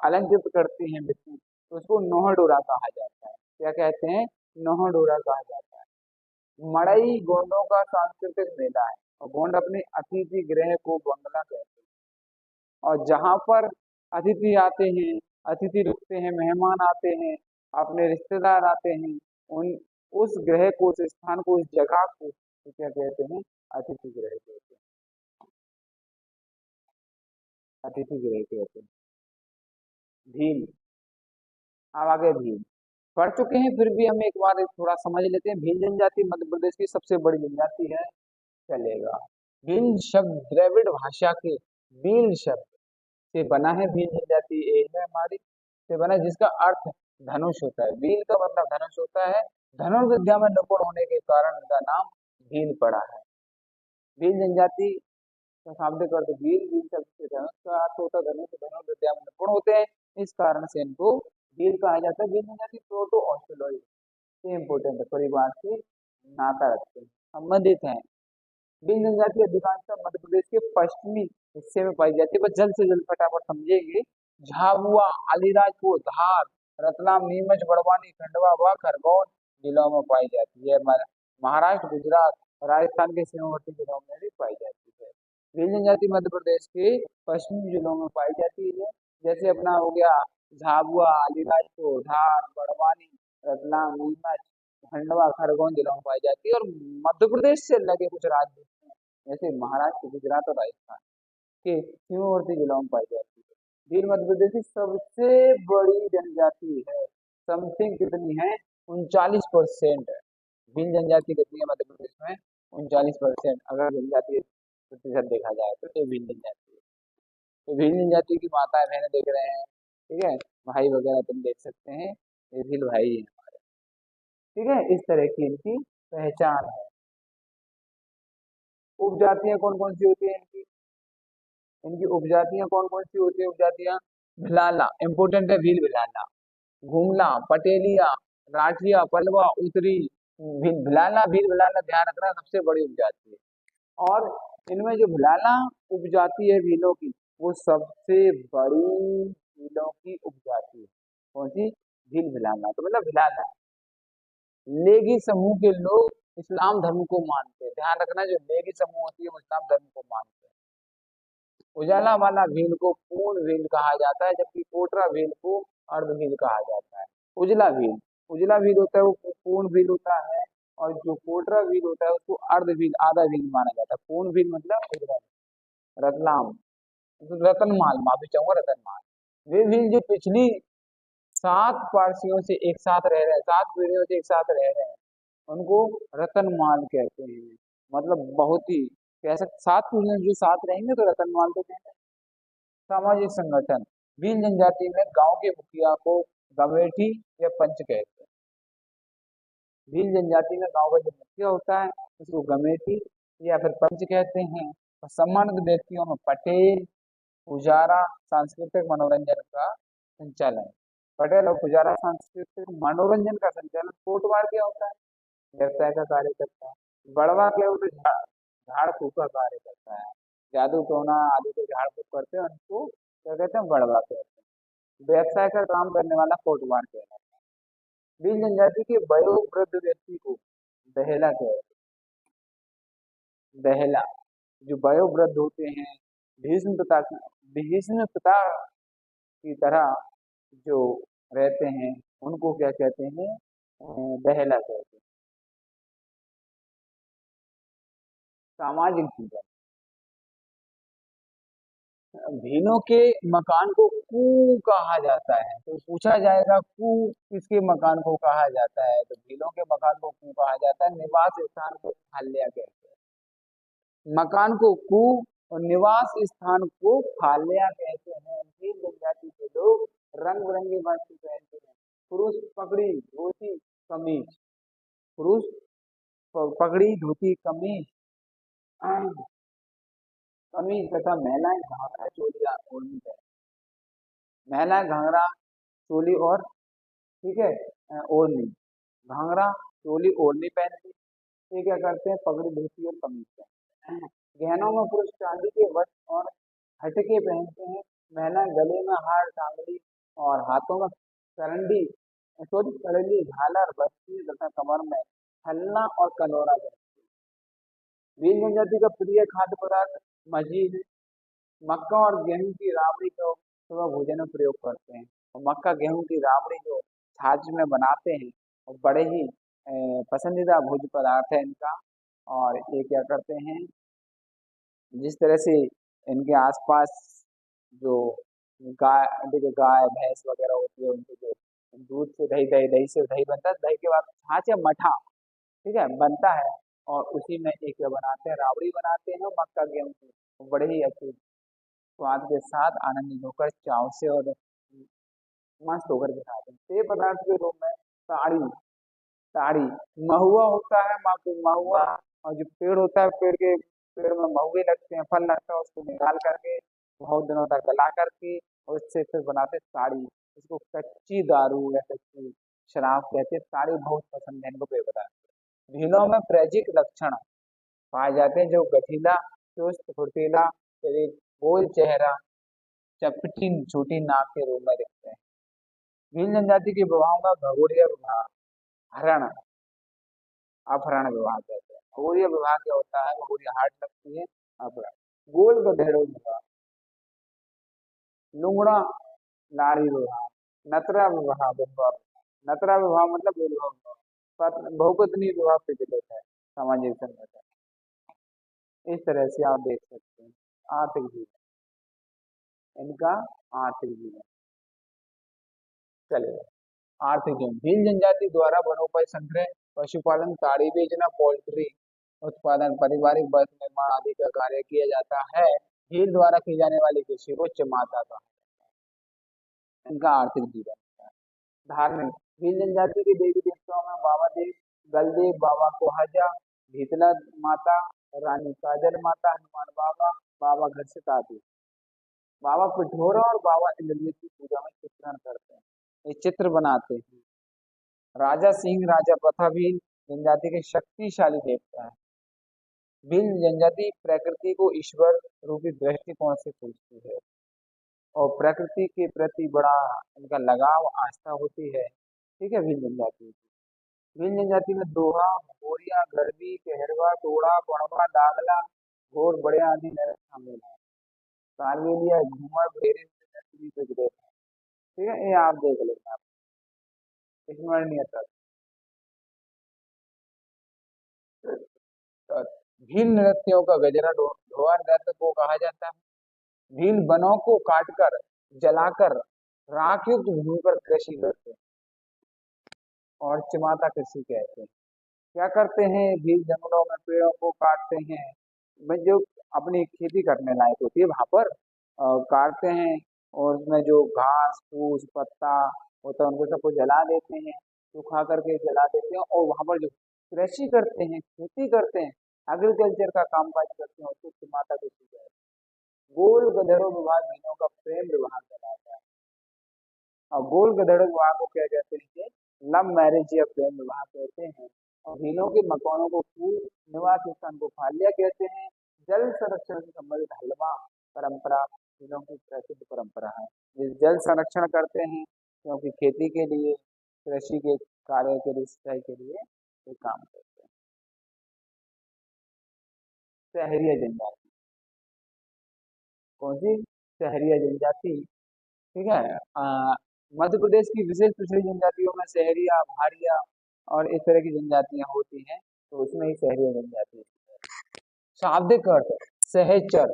अलंकृत करती हैं भित्ति, तो उसको नोह डोरा कहा जाता है। क्या कहते हैं? नोह डोरा कहा जाता है। मड़ई गोंडों का सांस्कृतिक मेला है, और गोंड अपने अतिथि गृह को बंगला कहते हैं। और जहाँ पर अतिथि आते हैं, अतिथि रुकते हैं, मेहमान आते हैं, अपने रिश्तेदार आते हैं, उन उस गृह को, उस स्थान को, उस जगह को तो क्या कहते हैं? अतिथि गृह कहते हैं। अतिथि गृह कहते हैं। भील। अब आगे भील पढ़ चुके हैं, फिर भी हम एक बार थोड़ा समझ लेते हैं। भील जनजाति मध्य प्रदेश की सबसे बड़ी जनजाति है, चलेगा। भील शब्द द्रविड़ भाषा के भील शब्द से बना है। भील जनजाति एक है हमारी, से बना है, जिसका अर्थ धनुष होता है। भील का मतलब धनुष होता है। धनुर्विद्या में निपुण होने के कारण इनका नाम भील पड़ा है। भील जनजाति का शाब्दिक अर्थ भील, भील शब्द से धनुष का अर्थ होता है, धनुष, धनुर्विद्या में निपुण होते हैं, इस कारण से इनको भील कहा जाता है। भील जनजाति प्रोटो ऑस्ट्रेलॉइड से इम्पोर्टेंट है, परिवार से नाता रखते हैं, संबंधित है। भील जनजाति अधिकांशतः मध्य प्रदेश के पश्चिमी हिस्से में पाई जाती है। बस जल्द से जल्द फटाफट समझेंगे। झाबुआ, अलीराजपुर, धार, रतलाम, नीमच, बड़वानी, खंडवा व खरगोन जिलों में पाई जाती है। महाराष्ट्र, गुजरात, राजस्थान के सीमावर्ती जिलों में भी पाई जाती है। भील जनजाति मध्य प्रदेश के पश्चिमी जिलों में पाई जाती है, जैसे अपना हो गया झाबुआ, अलीराजपुर, धार, बड़वानी, रतलाम, नीमच, खंडवा, खरगोन जिलों में पाई जाती है। और मध्य प्रदेश से लगे कुछ राज्य जैसे महाराष्ट्र, गुजरात और राजस्थान के सीमावर्ती जिलों में पाई जाती है। भील मध्य प्रदेश की सबसे बड़ी जनजाति है। समथिंग कितनी है? 39% है। भील जनजाति कितनी है मध्य प्रदेश में? 39%। अगर जनजाति प्रतिशत देखा जाए तो ये भील जनजाति है। तो भील जनजाति की माताएं बहनें देख रहे हैं, ठीक है, भाई वगैरह तुम देख सकते हैं, ये भील भाई है हमारे, ठीक है। इस तरह की इनकी पहचान है। उपजातियां कौन कौन सी होती है इनकी? इनकी उपजातियां कौन कौन सी होती है? उपजातियां भिलाला, इंपोर्टेंट है, भील भिलाला, घुमला, पटेलिया, राठिया, पलवा, उत्तरी, भिलाला, भील भिलाला, ध्यान रखना सबसे बड़ी उपजाति है। और इनमें जो भिलाला उपजाति है भीलों की, वो सबसे बड़ी भीलों की उपजाति है। कौन सी? भील भिलाला, तो मतलब भिलाला। लेगी समूह के लोग इस्लाम धर्म को मानते हैं। ध्यान रखना, जो लेगी समूह होती है वो इस्लाम धर्म को मानते हैं। उजाला वाला भील को पूर्ण भील कहा जाता है, जबकि कोटरा भील को अर्ध भील कहा जाता है। उजला भील, उजला भील होता है वो पूर्ण भील होता है, और जो कोटरा भील होता है उसको अर्ध भील, आधा भील माना जाता है। पूर्ण भील मतलब उजला भील। रतलाम, रतनमाल, माफी चाहूंगा, रतनमाल, वे भील जो पिछली 7 पारसियों से एक साथ रह रहे हैं, 7 पीढ़ियों से एक साथ रह रहे हैं, उनको रतनमाल कहते हैं। मतलब बहुत ही कह सकते, 7 पीढ़ियों जो साथ रहेंगे तो रतनमाल को कहते हैं। सामाजिक संगठन, भील जनजाति में गांव के मुखिया को गमेठी या पंच कहते हैं। भील जनजाति में गांव का जो मुखिया होता है उसको गमेठी या फिर पंच कहते हैं। और सम्मानित व्यक्तियों में पटेल, पुजारा, सांस्कृतिक मनोरंजन का संचालन। पटेल और पुजारा सांस्कृतिक मनोरंजन का संचालन। कोटवार क्या होता है? व्यवसाय का कार्य करता है। बड़वा क्या होता है? झाड़ फूक का कार्य करता है। जादू टोना आदि के झाड़ फूक करते हैं, उनको क्या कहते हैं? बड़वा कहते हैं। व्यवसाय का काम करने वाला कोटवार कहलाता है। भील जनजाति के वयोवृद्ध व्यक्ति को दहेला कहते हैं। दहेला, जो वयोवृद्ध होते हैं, भीष्म पिता की तरह जो रहते हैं, उनको क्या कहते हैं? दहेला कहते हैं। सामाजिक जीवन। भीलों के मकान को कू कहा जाता है, तो पूछा जाएगा कू किसके मकान को कहा जाता है, तो भीलों के मकान को कू कहा जाता है। निवास स्थान को फाल्या कहते हैं। मकान को कू और निवास स्थान को फाल्या कहते हैं। भील जनजाति के लोग रंग बिरंगे वस्त्र पहनते हैं। पुरुष पगड़ी धोती कमीज, पुरुष पगड़ी धोती कमीज, कमीज तथा महिलाएं घाघरा चोली ओढ़नी है। महिलाएं घाघरा चोली और, ठीक है, ओढ़नी, घाघरा चोली ओढ़नी पहनती। ये क्या करते हैं, पगड़ी धोती और कमीज पहनते हैं। गहनों में पुरुष चांदी के वस्त्र और हटके पहनते हैं। महिलाएं गले में हार, टांगड़ी और हाथों में करंडी, सॉरी करंडी, झालर, बस्ती तथा कमर में हलना और कनोरा पहनते हैं। भील जनजाति का प्रिय खाद्य पदार्थ मजीद है। मक्का और गेहूं की राबड़ी को सुबह भोजन में प्रयोग करते हैं। और मक्का गेहूं की राबड़ी जो छाछ में बनाते हैं, और बड़े ही पसंदीदा भोज्य पदार्थ है इनका। और ये क्या करते हैं, जिस तरह से इनके आसपास जो गाय, देखो गाय भैंस वगैरह होती है, उनके जो दूध से दही, दही से दही बनता है, दही के बाद छाछ या मठा, ठीक है, बनता है। और उसी में एक बनाते हैं, राबड़ी बनाते हैं मक्का गेहूं की, वो बड़े ही अच्छे स्वाद के साथ आनंदित होकर चाव से और मस्त होकर के खाते हैं। पेय पदार्थ के रूप में साड़ी, साड़ी, महुआ होता है, महुआ, और जो पेड़ होता है, पेड़ में महुए लगते हैं, फल लगता है, उसको निकाल करके बहुत दिनों तक गला करके और उससे फिर बनाते हैं साड़ी। इसको कच्ची दारू या कच्ची शराब कहते हैं। साड़ी बहुत पसंद है इनको पेय पदार्थ। भीलों में प्रैजिक लक्षण पाए जाते हैं, जो गठीला, चुस्त, फुर्तीला शरीर, गोल चेहरा, चपटी छोटी नाक के रूप में दिखते हैं। भील जनजाति के विवाहों का भगोरिया विवाह, हरण, अपहरण विवाह कहते हैं। भगोरिया विवाह क्या होता है, भगोरिया हार्ट लगती है, अपहरण। गोल गधेड़ो विवाह, लुंगड़ा लाड़ी विवाह, नतरा विवाह, विधवा विवाह। नतरा विवाह मतलब विधवा विवाह। बहुपत्नी विवाह प्रचलित है सामाजिक संगठन। इस तरह से आप देख सकते हैं आर्थिक जीवन, इनका आर्थिक जीवन चलेगा। आर्थिक जीवन, भील जनजाति द्वारा वनोपज संग्रह, पशुपालन, ताड़ी बेचना, पोल्ट्री उत्पादन, पारिवारिक वस्त्र निर्माण आदि का कार्य किया जाता है। भील द्वारा की जाने वाली कृषि को चमाता का, इनका आर्थिक जीवन। धार्मिक, भील जनजाति के देवी देवताओं में बाबा देव, गलदेव, बाबा कोहाजा, भीतला माता, रानी काजल माता, हनुमान बाबा, बाबा घरसित आदि। बाबा पिठोरा और बाबा इंद्रजीत की पूजा में चित्रण करते हैं, ये चित्र बनाते हैं। राजा सिंह, राजा प्रथा भील जनजाति के शक्तिशाली देवता है। भील जनजाति प्रकृति को ईश्वर रूपी दृष्टिकोण से पूजती है और प्रकृति के प्रति बड़ा उनका लगाव, आस्था होती है, ठीक है। भील जनजाति, भील जनजाति में दोहा, भगोरिया, गरबी, कहरवा, टोड़ा, पड़वा, दागला, घोर, बड़े आदि नृत्य शामिल है। कालबेलिया, घूमर, भेरे नृत्य भी प्रचलित है, ठीक है। ये आप देख लेना, आप स्मरणीय तक। भील नृत्यों का गजरा ढोआ नृत्य को कहा जाता है। भील वनों को काटकर, जलाकर राख युक्त भूमि पर कृषि करते हैं और चिमाता कृषि कहते हैं। क्या करते हैं, भील जंगलों में पेड़ों को काटते हैं, जो अपनी खेती करने लायक होती है वहां पर काटते हैं, और उसमें जो घास फूस पत्ता होता है उनको सबको जला देते हैं, सुखा करके जला देते हैं, और वहां पर जो कृषि करते हैं, खेती करते हैं, एग्रीकल्चर का कामकाज करते हैं, उसको चिमाता कृषि कहते हैं। गोल गधेड़ों विवाह भीलों का प्रेम विवाह कहलाता है। और गोल गधेड़ों विवाह को क्या कहते हैं, लव मैरिज या प्रेम विवाह कहते हैं। और भीलों के मकानों को कूल, निवास स्थान को फाल्या कहते हैं। जल संरक्षण से संबंधित हलवा परंपरा भीलों की प्रसिद्ध परंपरा है। ये जल संरक्षण करते हैं क्योंकि खेती के लिए, कृषि के कार्य के लिए, सिंचाई के लिए ये काम करते हैं। सहरिया जनजाति, कौन सी, सहरिया जनजाति, ठीक है। मध्य प्रदेश की विशेष पिछड़ी जनजातियों में सहरिया, भारिया और इस तरह की जनजातियां होती हैं, तो उसमें ही सहरिया जनजाति है। शाब्दिक अर्थ सहचर,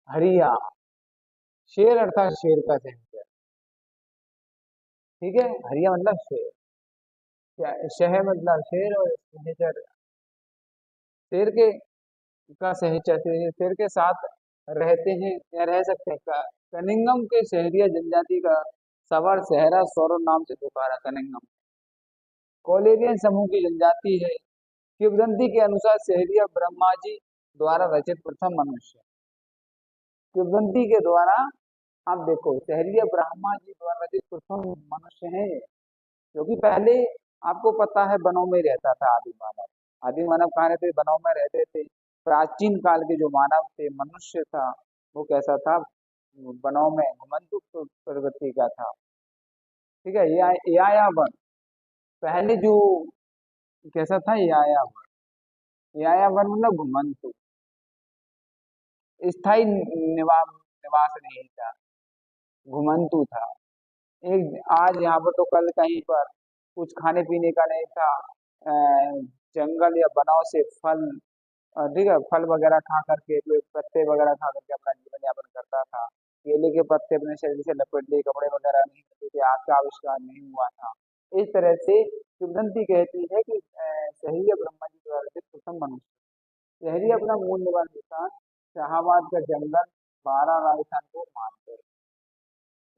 हरिया, शेर अर्थात शेर का सहचर। ठीक है, हरिया मतलब शेर, शह मतलब शेर और सहचर शेर के का सहचर, शेर के साथ रहते हैं या रह सकते हैं। कनिंगम के शहरिया जनजाति का सवर सहरा सौरव नाम से पुकारा। कनिंगम कोलेरियन समूह की जनजाति है। किंवदंती के अनुसार सहरिया ब्रह्मा जी द्वारा रचित प्रथम मनुष्य। किंवदंती के द्वारा, आप देखो, सहरिया ब्रह्मा जी द्वारा रचित प्रथम मनुष्य है, क्योंकि पहले आपको पता है वनों में रहता था आदि मानव। आदि मानव कहाँ रहते? वनों में रहते थे। प्राचीन काल के जो मानव थे, मनुष्य था, वो कैसा था? वनों में घुमंतु प्रवृत्ति का था। ठीक है, ये आया वन, पहले जो कैसा था? ये आया वन, ये आया वन मतलब घुमंतु, स्थायी निवास निवास नहीं था, घुमंतु था। एक आज यहाँ पर तो कल कहीं पर कुछ खाने पीने का नहीं था। जंगल या वनों से फल, ठीक है, फल वगैरह खा करके, कोई पत्ते वगैरह खा करके अपना जीवन यापन करता था। केले के पत्ते अपने शरीर से लपेट लिए, कपड़े वगैरह नहीं होते थे, आग का आविष्कार नहीं हुआ था। इस तरह से किंवदंती कहती है कि सहरिया ब्रह्मा जी द्वारा रचित प्रथम मनुष्य। सहरिया अपना मूल निवास स्थान शाहाबाद का जंगल, बारा राजस्थान को मानते हैं।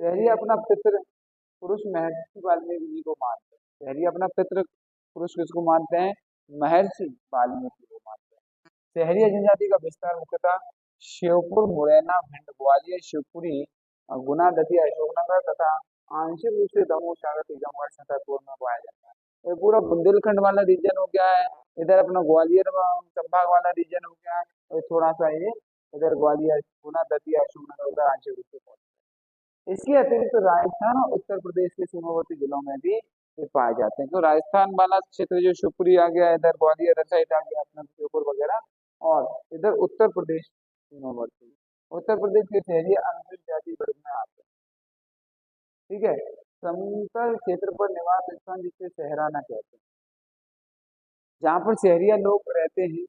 सहरिया अपना पितृ पुरुष महर्षि वाल्मीकि जी को मानते हैं। शहरी अपना पितृ पुरुष किसको मानते हैं? महर्षि वाल्मीकि को मानते हैं। शहरी जनजाति का विस्तार मुख्यतः श्योपुर, मुरैना, भिंड, ग्वालियर, शिवपुरी, गुना, दतिया, अशोकनगर तथा आंशिक रूप से दमोह, सागर, टीकमगढ़, छतरपुर में पाया जाता है। ये पूरा बुंदेलखंड वाला रीजन हो गया है। इधर अपना ग्वालियर संभाग वाला रीजन हो गया है, और थोड़ा सा ये इधर ग्वालियर, गुना, दतिया, अशोकनगर उधर आंशिक रूप से। इसके अतिरिक्त राजस्थान और उत्तर प्रदेश के सीमावर्ती जिलों में भी ये पाए जाते हैं। तो राजस्थान वाला क्षेत्र जो शिवपुरी आ गया, इधर ग्वालियर साइड आ गया अपना श्योपुर वगैरह, और इधर उत्तर प्रदेश सीमावर्ती, उत्तर प्रदेश के शहरी अनुसूचित जाति वर्ग में आते हैं। ठीक है, समतल क्षेत्र पर निवास स्थान जिसे शहराना कहते हैं, जहाँ पर शहरिया लोग रहते हैं।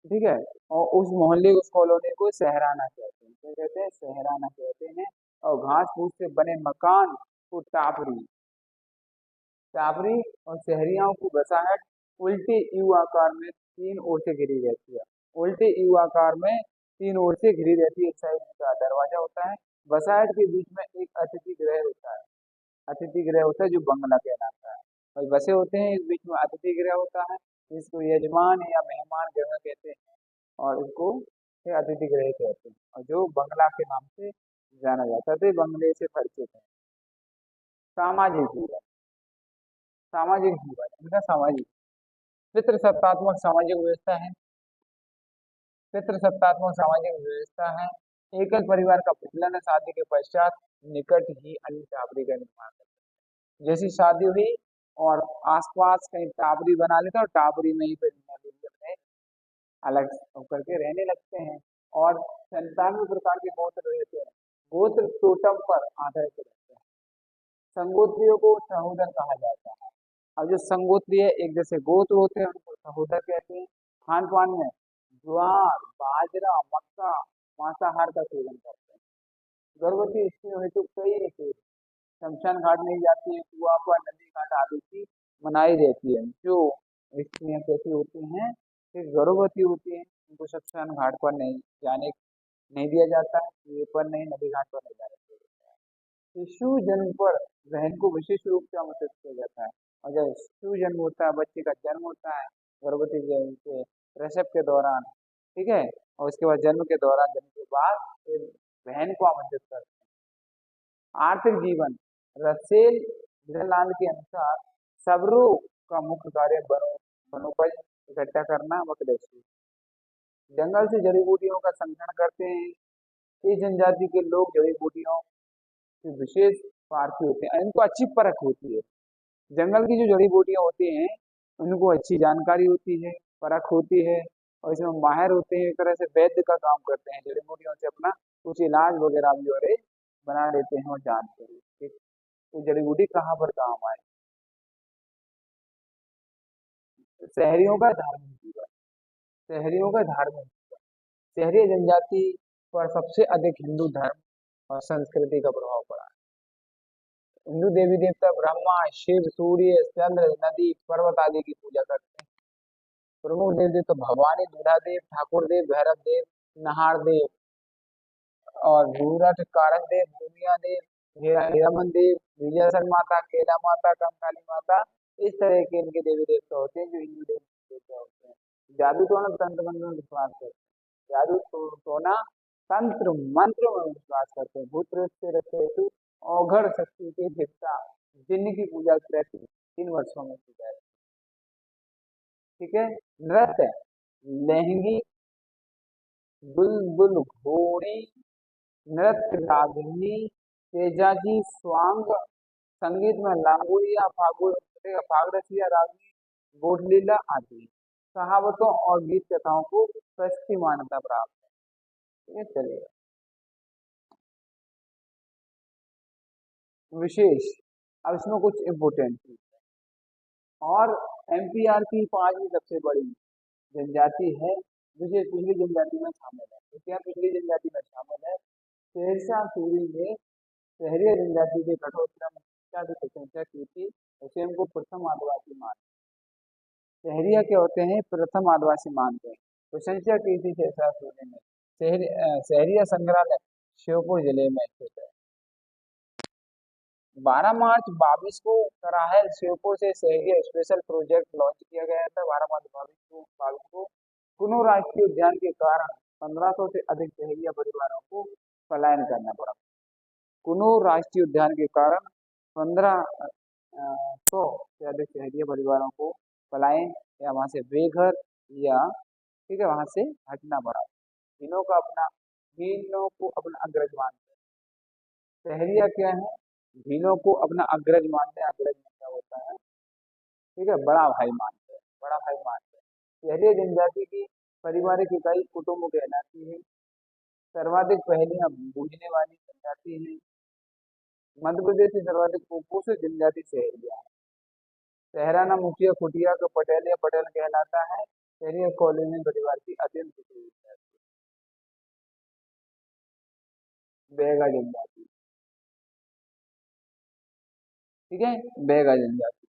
ठीक है, और उस मोहल्ले, उस कॉलोनी को सहराना कहते हैं। क्या कहते हैं? सहराना कहते हैं। और घास फूस से बने मकान को टापरी, टापरी और शहरियाओं की बसाहट उल्टे यू आकार में तीन ओर से घिरी रहती है। उल्टे यू आकार में तीन ओर से घिरी रहती है। एक साइड का दरवाजा होता है, बसाहट के बीच में एक अतिथि गृह होता है। अतिथि गृह होता है जो बंगला कहलाता है, और बसे होते हैं, इस बीच में अतिथि गृह होता है, जिसको यजमान या मेहमान गृह कहते हैं, और उसको फिर अतिथि गृह कहते हैं, और जो बंगला के नाम से जाना जाता है। तो ये बंगले से परिचित है। सामाजिक जीवन, सामाजिक जीवन इनका सामाजिक पितृसत्तात्मक सामाजिक व्यवस्था है। पितृसत्तात्मक सामाजिक व्यवस्था है। एकल परिवार का प्रचलन है। शादी के पश्चात निकट ही अन्य टापरी का निर्माण करते हैं। जैसी शादी हुई और आसपास कहीं टापरी बना लेते हैं, और टापरी में ही फिर अपने अलग होकर के रहने लगते हैं। और 97 प्रकार के गोत्र रहते हैं। गोत्र टोटम पर आधारित रहते हैं। संगोत्रियों को सहोदर कहा जाता है। अब जो संगोत्रीय एक जैसे गोत्र होते हैं, उनको सहोदर कहते हैं। खान पान में ज्वार, बाजरा, मक्का, मांसाहार का सेवन करते हैं। गर्भवती स्त्रियों हेतु कई रीति, शमशान घाट नहीं जाती है, कुआ पर, नदी घाट आदि की मनाई रहती है। जो स्त्रियां कैसी होती हैं कि गर्भवती होती हैं, उनको शमशान घाट पर नहीं जाने नहीं दिया जाता है, कुएं पर नहीं, नदी घाट पर नहीं जाने दिया जाता है। शिशु जन्म पर बहन को विशेष रूप से आमंत्रित किया जाता है। और जब शिशु जन्म होता है, बच्चे का जन्म होता है, गर्भवती के प्रसव के दौरान, ठीक है, और उसके बाद जन्म के दौरान, जन्म के बाद फिर बहन को आमंत्रित करते हैं। आर्थिक जीवन, रसेल लाल के अनुसार सबरों का मुख्य कार्य वनोपज इकट्ठा करना व कृषि। जंगल से जड़ी बूटियों का संग्रहण करते हैं। इस जनजाति के लोग जड़ी बूटियों की विशेष पारखी होते हैं, इनको अच्छी परख होती है। जंगल की जो जड़ी बूटियां होती हैं, उनको अच्छी जानकारी होती है, परख होती है, और इसमें माहिर होते हैं। एक तरह से वैद्य का काम करते हैं, जड़ी बूटियों से अपना कुछ इलाज वगैरह भी और बना लेते हैं और जानते हैं कि तो जड़ी बूटी कहाँ पर काम आए। शहरियों का धार्मिक जीवन, शहरियों का धार्मिक। शहरी जनजाति पर सबसे अधिक हिंदू धर्म और संस्कृति का प्रभाव पड़ा। हिंदू देवी देवता ब्रह्मा, शिव, सूर्य, चंद्र, नदी, पर्वत आदि की पूजा करते हैं। प्रमुख देव देवता भवानी, दूल्हा देव, ठाकुर देव, भैरव देव, नहार देव और भूरथ कारक देव, दुनिया देव, हीरामन देव, विजयसन माता, केला माता, कंकाली माता। इस तरह के इनके देवी देवता होते हैं जो हिंदू देवी देवता होते हैं। जादू टोना तंत्र मंत्र में विश्वास करते हैं। जादू टोना तंत्र मंत्र में विश्वास करते हैं। भूत प्रेत से रक्षे हेतु औघड़ शक्ति के देवता जिनकी पूजा प्रति 3 वर्षों में की जाती है। ठीक है। नृत्य लहंगी, बुलबुल घोड़ी, नृत्य रागिनी, तेजाजी स्वांग, संगीत में लांगुड़िया, फागरसिया रागनी, गोडलीला आदि। कहावतों और गीत कथाओं को प्रसिद्ध मान्यता प्राप्त है। ये चलिए विशेष, अब इसमें कुछ इम्पोर्टेंट और एमपीआर की 5वीं सबसे बड़ी जनजाति है विशेष पिछड़ी जनजाति में शामिल है। तो क्या पिछड़ी जनजाति में शामिल है? शेरशाह सूरी ने शहरी जनजाति के कठोर श्रम की प्रशंसा की थी, उसे हमको प्रथम आदिवासी मानते। शहरिया क्या होते हैं? प्रथम आदिवासी मानते हैं। प्रशंसा की थी शेरशाह सूरी ने। शहरिया संग्रहालय श्योपुर जिले में स्थित है। 12 मार्च 22 को कराहल श्योपुर से शहरिया स्पेशल प्रोजेक्ट लॉन्च किया गया था। 12 मार्च 22 को कुनो राष्ट्रीय उद्यान के कारण 1500 से अधिक शहरिया परिवारों को पलायन करना पड़ा। कुनो राष्ट्रीय उद्यान के कारण 1500 से अधिक शहरी परिवारों को पलायन या वहां से बेघर या ठीक है वहां से हटना पड़ा। तीनों को अपना अग्रज मानते हैं। शहरिया क्या है? भीलों को अपना अग्रज मानते हैं। अग्रज में क्या होता है? ठीक है, बड़ा भाई मानते हैं। बड़ा भाई मानते हैं। शहरी जनजाति की पारिवारिक इकाई कुटुंब कहलाती है। सर्वाधिक पहलियां बूझने वाली जनजाति है। मध्य प्रदेश की सर्वाधिक कुपोषित जनजाति शहरिया है। शहराना मुखिया खुटिया का पटेल या पटेल कहलाता है। शहरिया कॉलोनी परिवार की अत्यंत पिछड़ी जनजाति। बैगा जनजाति, ठीक है, बैगा जनजाति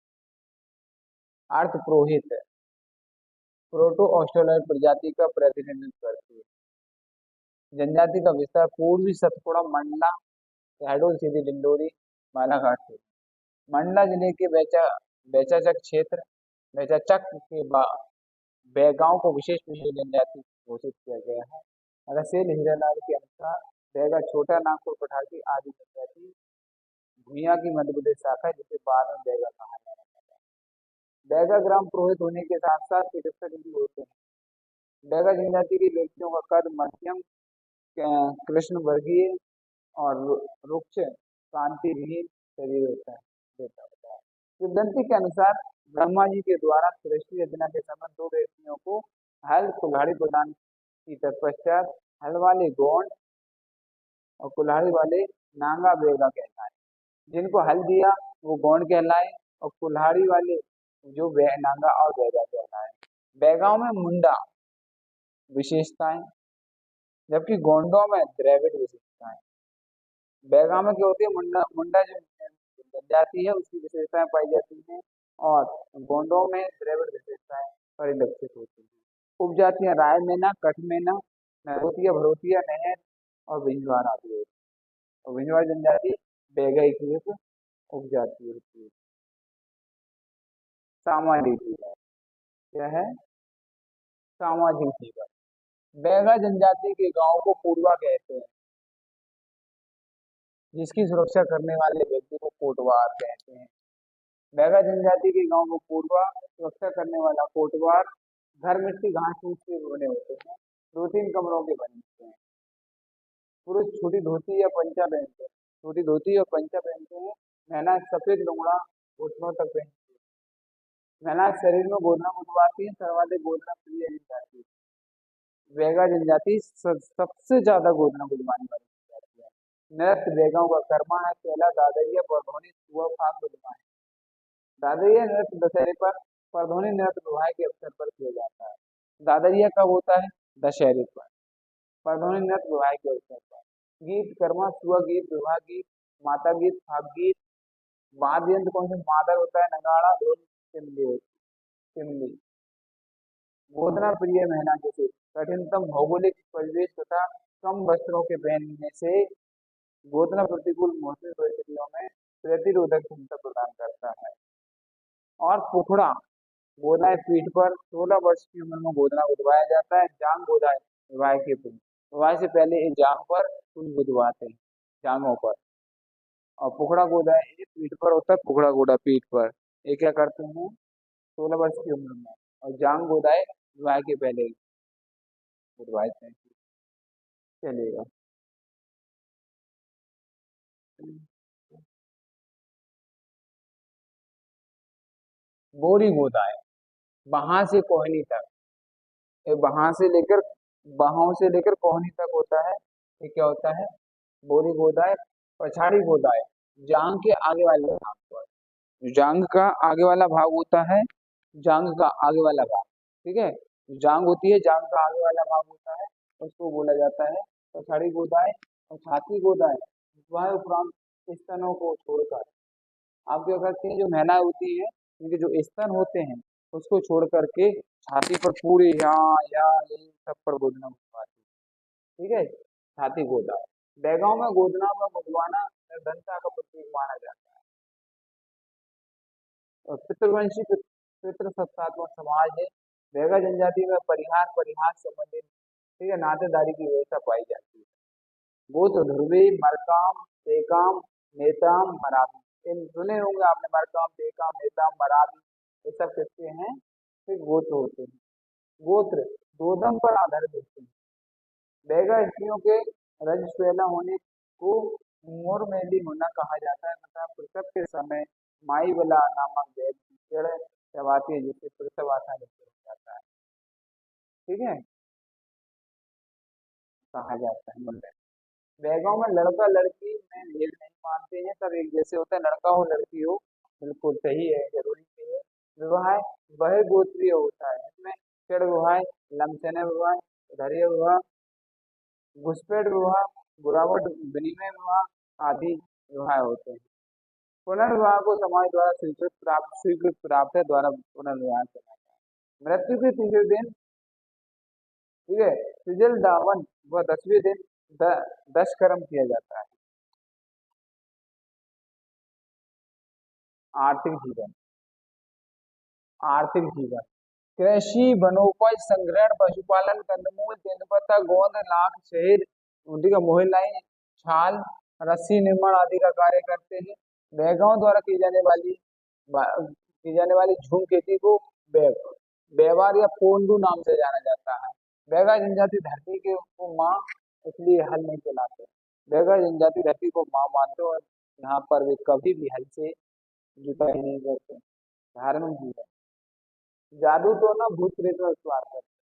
अर्थ पुरोहित है। प्रोटो ऑस्ट्रेलॉइड प्रजाति का प्रतिनिधित्व करती है। जनजाति का विस्तार पूर्वी सतपुड़ा, मंडला, शहडोल, सीधी, डिंडोरी, बालाघाट से। मंडला जिले के बेचाचक क्षेत्र बेचाचक के बैगांव को विशेष पिछड़ी जनजाति घोषित किया गया है। रसेल हीरालाल के अनुसार बैगा, छोटा नागपुर, पठासी आदि जनजाति भूया की मध्य प्रदेश शाखा जिसे बाद में बैगा कहा जाता है। बैगा ग्राम पुरोहित होने के साथ साथ चिकित्सक भी होते हैं। बैगा जनजाति के व्यक्तियों का कद मध्यम, कृष्ण वर्गीय और रुक्ष कांति विहीन शरीर होता है। किंवदंती के अनुसार ब्रह्मा जी के द्वारा सृष्टि रचना के समय 2 व्यक्तियों को हल कुल्हाड़ी प्रदान की तत्पश्चात हल वाले गौंड और कुल्हाड़ी वाले नांगा बैगा कहलाए। जिनको हल दिया वो गौंड कहलाए और कुल्हाड़ी वाले जो नांगा और बैगा कहलाए। बैगाओं में मुंडा विशेषताएं जबकि गोंडों में द्रविड़ विशेषताएं। बैगाओं में क्या होती है? मुंडा मुंडा जो जनजाति है उसकी विशेषताएं पाई जाती हैं और गोंडों में द्रविड़ विशेषताएं परिलक्षित होती हैं। उपजातियां राय मैना, कठ मैना, नरोतिया, भरोतिया, नहर और विंझवार आदि होती है। और विंझवार जनजाति बैगाई की एक उपजाति होती है। सामाजिक जीवन क्या है? सामाजिक जीवन। बैगा जनजाति के गांव को पूर्वा कहते हैं। जिसकी सुरक्षा करने वाले व्यक्ति को कोटवार कहते हैं। बैगा जनजाति के गांव को पूर्वा सुरक्षा करने वाला कोटवार घर मिट्टी घास फूस के बने होते हैं। 2-3 कमरों के बने होते हैं। पुरुष छोटी धोती या पंचा पहनते हैं। छोटी धोती और पंचा पहनते हैं। महिला सफेद लुंगड़ा घुटनों तक पहनती है। महिला शरीर में गोदना बुनवाती है। सर्वाधिक गोदना प्रिय जनजाति। बैगा जनजाति सबसे ज्यादा गोदना बुनवाने वाली जनजाति है। नृत्य बैगाओं का कर्मा है। पहला दादरिया परधोनी सुआ फाग बुनवा है। दादरिया नृत्य दशहरे पर परधोनी नृत्य विवाह के अवसर पर किया जाता है। दादरिया कब होता है? दशहरे पर। परधोनी नृत्य विवाह के अवसर पर। गीत कर्मा सुआ गीत, विवाह गीत, माता गीत, फाग गीत। वाद्य यंत्र कौन से? मादल होता है, नगाड़ा, ढोल, तिमली। गोदना प्रिय महिला जैसे कठिनतम भौगोलिक परिवेश तथा कम वस्त्रों के पहनने से गोदना प्रतिकूल मौसमी परिस्थितियों में प्रतिरोधक क्षमता प्रदान करता है। और पुखड़ा गोदाएं पीठ पर 16 वर्ष की उम्र में गोदना गुदवाया जाता है। जांग गोदाएं विवाह के पूर्व, विवाह से पहले इस जांग पर फूल गुदवाते हैं, जांगों पर। और पुखड़ा गोदाएं ये पीठ पर होता है, पुखड़ा गोदा पीठ पर। ये क्या करते हैं? 16 वर्ष की उम्र में। और जांग गोदाएं विवाह के पहले गुदवाते हैं। चलेगा। बोरी गोदाएं वहां से कोहनी तक, ये वहां से लेकर, बाहों से लेकर कोहनी तक होता है। ये क्या होता है? बोरी गोदाएं। पछाड़ी गोदाएं जांग के आगे वाले भाग पर, जांग का आगे वाला भाग होता है, जांग का आगे वाला भाग, ठीक है। जांग होती है, जांग का आगे वाला भाग होता है, उसको बोला जाता है पछाड़ी गोदाएं। और छाती गोदाएं वह उपरांत स्तनों को छोड़कर, आप क्या करती हैं, जो महिलाएं होती हैं उनके जो स्तन होते हैं उसको छोड़ करके छाती पर पूरे यहाँ ये सब पर गोदना गुदवाती है, ठीक है। छाती गोदा। बैगाओं में गोदना व गुदवाना निर्धनता का प्रतीक माना जाता है। और पितृवंशी पितृ सत्तात्मक समाज है। बैगा जनजाति में परिहार परिहार संबंधित, ठीक है, नातेदारी की व्यवस्था पाई जाती है। गोत्र ध्रुवी, मरकाम, टेकाम, नेताम, मरावी। इन सुने होंगे आपने, मरकाम, टेकाम, नेताम, मरावी, ये सब किसके हैं? फिर गोत्र होते हैं। गोत्र गोदम पर आधारित होते हैं। बैगा स्त्रियों के रजस्वला होने को मोरमेली होना कहा जाता है तथा प्रसव के समय माईबला नामक वैद की जड़ चबाती है, जिससे प्रसव आसानी से हो जाता है, ठीक है, कहा जाता है मुंडन। बैगाओं में लड़का लड़की में भेद नहीं मानते हैं, सब एक जैसे होता है, लड़का हो लड़की हो, बिल्कुल सही है, जरूरी नहीं है। विवाह वह गोत्रीय होता है, इसमें चढ़ विवाह, लमचने विवाह, धैर्य विवाह, घुसपैठ विवाह, बुरावट विनिमय विवाह आदि विवाह होते हैं। पुनर्विवाह को समाज द्वारा स्वीकृत प्राप्त है द्वारा पुनर्विवाह किया जाता है। मृत्यु के तीसरे दिन, ठीक है, सिजल दावन व 10वें दिन दशकर्म किया जाता है। आर्थिक जीवन, आर्थिक जीवन कृषि, वनोपज संग्रहण, पशुपालन, कंदमूल, तेंदुपत्ता, गोंद, लाख, शहद, ठीक है, मोहिलाई, छाल, रस्सी निर्माण आदि का कार्य करते हैं। बैगाओं द्वारा की जाने वाली झूम खेती को व्यवहार या पोंडू नाम से जाना जाता है। बैगा जनजाति धरती के को माँ इसलिए हल नहीं चलाते। बैगा जनजाति धरती को माँ मानते हैं और यहाँ पर वे कभी भी हल से जुताई नहीं करते। धार्मिक जीवन, जादू टोना भूत प्रेत में विश्वास करते हैं।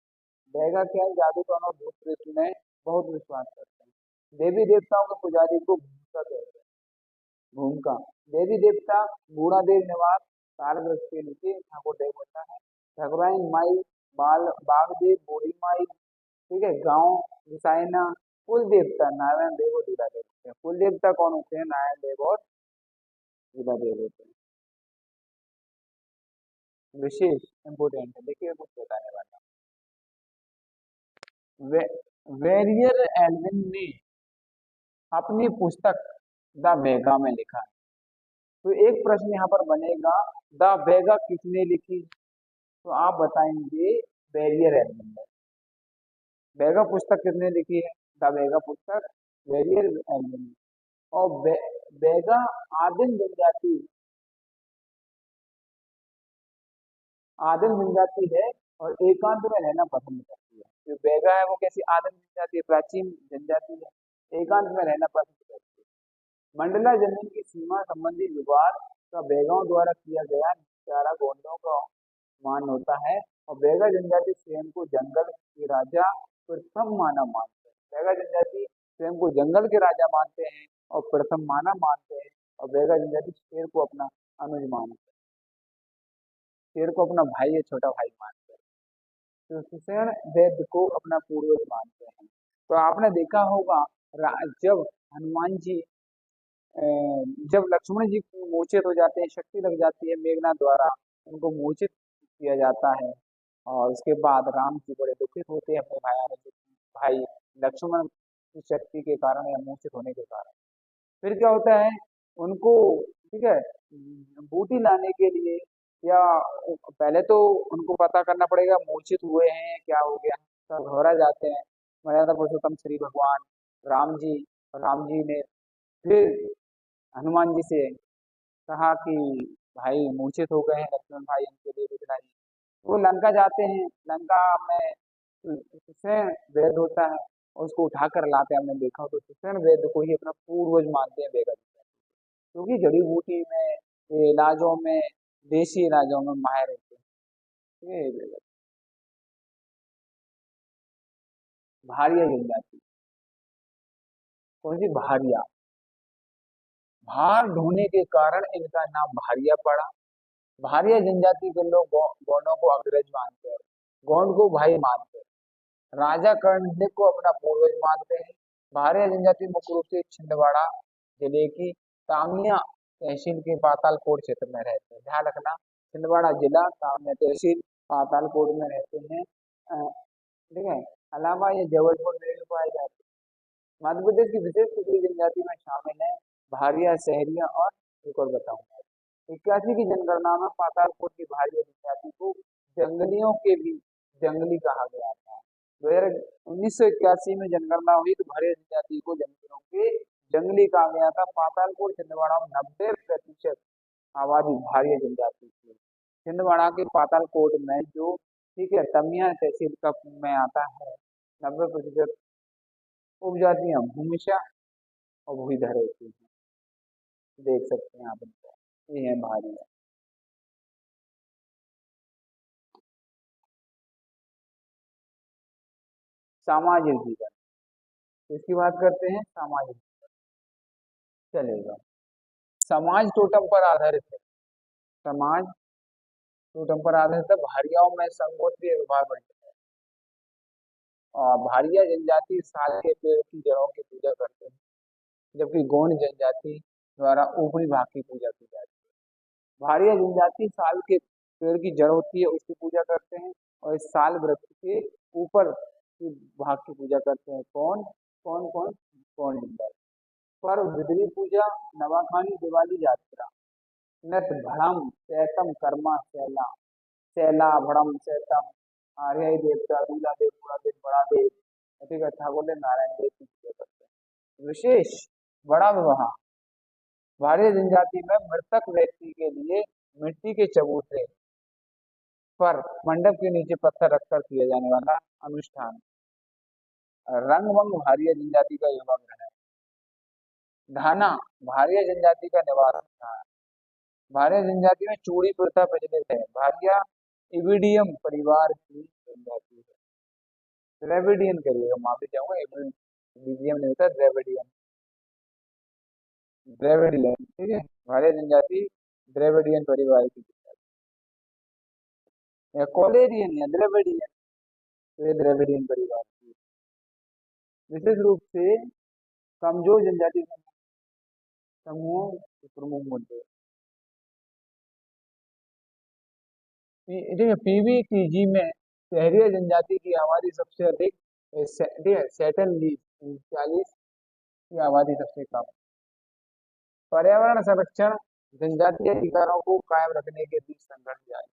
बैगा क्या है? जादू टोना भूत प्रेत में बहुत विश्वास करते हैं। देवी देवताओं के पुजारी को भूमिका कहते हैं। भूमिका, देवी देवता बूढ़ा देव निवास ताल वृक्ष के नीचे ठाकुर देव होता है। ठाकुराइन माई बाग देव, बूढ़ी माई, ठीक है, गांव गुसाइना। कुल देवता नारायण देव और दूल्हा देव होते हैं। कुल देवता कौन होते हैं? नारायण देव और दूल्हा देव होते हैं। विशेष इंपोर्टेंट है, देखिए कुछ बताने वाला वे, वेरियर एल्विन ने अपनी पुस्तक द बेगा में लिखा है। तो एक प्रश्न यहाँ पर बनेगा, द बेगा किसने लिखी? तो आप बताएंगे वेरियर एल्विन ने। बेगा पुस्तक किसने लिखी है? द बेगा पुस्तक वेरियर एल्विन ने। और बेगा आदिम जनजाति, आदिम जनजाति है और एकांत में रहना पसंद करती है। जो बेगा है वो कैसी आदिम जनजाति है? प्राचीन जनजाति है, एकांत में रहना पसंद करती है। मंडला जमीन की सीमा संबंधी विवाद का बैगाओं द्वारा किया गया निपटारा गोंडों का मान होता है। और बैगा जनजाति स्वयं को जंगल के राजा प्रथम माना मानते हैं। बैगा जनजाति स्वयं को जंगल के राजा मानते हैं और प्रथम माना मानते हैं। और बैगा जनजाति शेर को अपना अनुज मानते हैं, शेर को अपना भाई या छोटा भाई मानते हैं। तो सुषेण वेद को अपना पूर्वज मानते हैं। तो आपने देखा होगा जब हनुमान जी जब लक्ष्मण जी मूर्छित हो जाते हैं, शक्ति लग जाती है मेघनाथ द्वारा, उनको मूर्छित किया जाता है, और उसके बाद राम जी बड़े दुखित होते हैं अपने भाई लक्ष्मण की शक्ति के कारण या मूर्छित होने के कारण। फिर क्या होता है, उनको, ठीक है, बूटी लाने के लिए, या पहले तो उनको पता करना पड़ेगा मूर्छित हुए हैं क्या हो गया, तो घबरा जाते हैं। मर्यादा पुरुषोत्तम श्री भगवान राम जी राम जी ने फिर हनुमान जी से कहा कि भाई मूर्छित हो गए हैं लक्ष्मण भाई, इनके लिए दिखलाई। वो लंका जाते हैं, लंका में सुषेण वेद होता है, और उसको उठा कर लाते हैं। हमने देखा हो तो सुषेण वेद को ही अपना पूर्वज मानते हैं वेद, क्योंकि जड़ी बूटी में, ये इलाजों में, देसी इलाजों में माहिर रहते हैं। ये वेद। भारिया जनजाति, कौन सी भारिया? भार ढोने के कारण इनका नाम भारिया पड़ा। भारिया जनजाति के लोग गौंडों को अग्रज मानते हैं, गौंड को भाई मानते हैं, राजा कर्ण को अपना पूर्वज मानते हैं। भारिया जनजाति मुख्य रूप से छिंदवाड़ा जिले की तामिया तहसील के पातालकोट क्षेत्र में रहते हैं। ध्यान रखना, छिंदवाड़ा जिला, तामिया तहसील, पातालकोट में रहते हैं। ठीक है। अलावा ये जबलपुर में भी पाए जाते हैं। मध्य प्रदेश की विशेष पिछड़ी जनजाति में शामिल है भारिया, सहरिया, और एक और बताऊंगा। 81 की जनगणना में पातालकोट की भारिया जनजाति को जंगलियों के बीच जंगली कहा गया था। 1981 में जनगणना हुई तो भारिया जनजाति को जंगलियों के जंगली कहा गया था। पातालकोट छिंदवाड़ा में 90% आबादी भारिया जनजाति की। छिंदवाड़ा के पातालकोट में जो, ठीक है, तमिया तहसील का में आता है, 90% उपजातियां भूमिशा और भूमिधर होती हैं। देख सकते हैं आप इनको, ये है भारिया। सामाजिक जीवन, इसकी बात करते हैं, सामाजिक चलेगा। समाज टोटम पर आधारित है, समाज टोटम पर आधारित है। भारियाओं में संगोत्रीय विभाग बनते हैं, और भारिया जनजाति साल के पेड़ की जड़ों की पूजा करते हैं, जबकि गोंड जनजाति द्वारा ऊपरी भाग की पूजा की जाती है। भारिया जनजाति साल के पेड़ की जड़ होती है उसकी पूजा करते हैं, और इस साल वृक्ष के ऊपर की भाग की पूजा करते हैं। कौन कौन कौन? कौन जनजाति। पर्व बिदरी पूजा, नवाखानी, दिवाली, यात्रा। नत भड़म सैतम कर्मा सैला, सैला भड़म सैतम, आर्य देवता, दूल्हा देव, बूढ़ा देव, बड़ा देव, ठीक है, ठाकुर देव, नारायण देव की पूजा करते हैं। विशेष बड़ा विवाह, भारिया जनजाति में मृतक व्यक्ति के लिए मिट्टी के चबूतरे पर मंडप के नीचे पत्थर रखकर किया जाने वाला अनुष्ठान। रंगभंग भारिया जनजाति का युवा ग्रह है। धाना भारिया जनजाति का निवास स्थान। भारिया जनजाति में चूड़ी प्रथा प्रचलित है। भारिया इविडियम परिवार की जनजाति है। द्रविडियन करिएगा, माफी चाहूंगा, इविडियम नहीं होता, द्रविडियन, द्रविडियन, ठीक है। भारिया जनजाति द्रविडियन परिवार की, या कोलेरियन या द्रविडियन, तो ये द्रविडियन परिवार की। विशेष रूप से कमजोर जनजाति समूहों के प्रमुख मुद्दे। पीवीटीजी में शहरी जनजाति की आबादी सबसे अधिक, सेटन लीज 40 की आबादी सबसे कम। पर्यावरण संरक्षण, जनजातीय अधिकारों को कायम रखने के बीच संघर्ष जारी।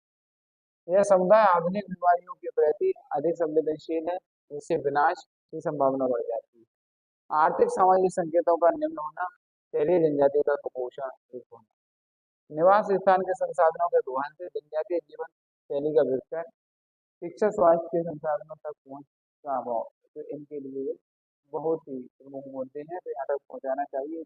यह समुदाय आधुनिक बीमारियों के प्रति अधिक संवेदनशील है, जिससे विनाश की संभावना बढ़ जाती है। आर्थिक सामाजिक संकेतों का निम्न होना, शहरी जनजाति का कुपोषण अधिक होना, निवास स्थान के संसाधनों के दोहन से जनजातीय जीवन शैली का विस्तार, शिक्षा स्वास्थ्य के संसाधनों तक पहुंच का अभाव, तो इनके लिए बहुत ही प्रमुख मुद्दे हैं, तो यहाँ तक पहुंचाना चाहिए।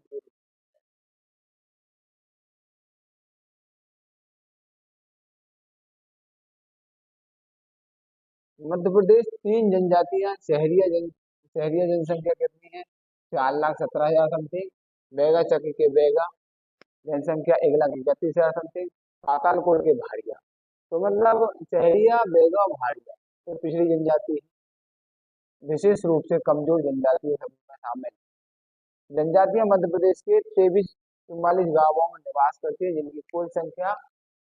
मध्य प्रदेश 3 जनजातियां, शहरिया जनसंख्या कितनी है? 4,17,000 समथिंग। बेगा चक्र के बेगा जनसंख्या 1,31,000 समथिंग। पातालकोट के भारिया, तो मतलब शहरिया, बेगा, भारिया, ये पिछड़ी जनजाति विशेष रूप से कमजोर जनजातीय समूह में शामिल है। जनजातियां मध्य प्रदेश के 2344 गांवों में निवास करती है, जिनकी कुल संख्या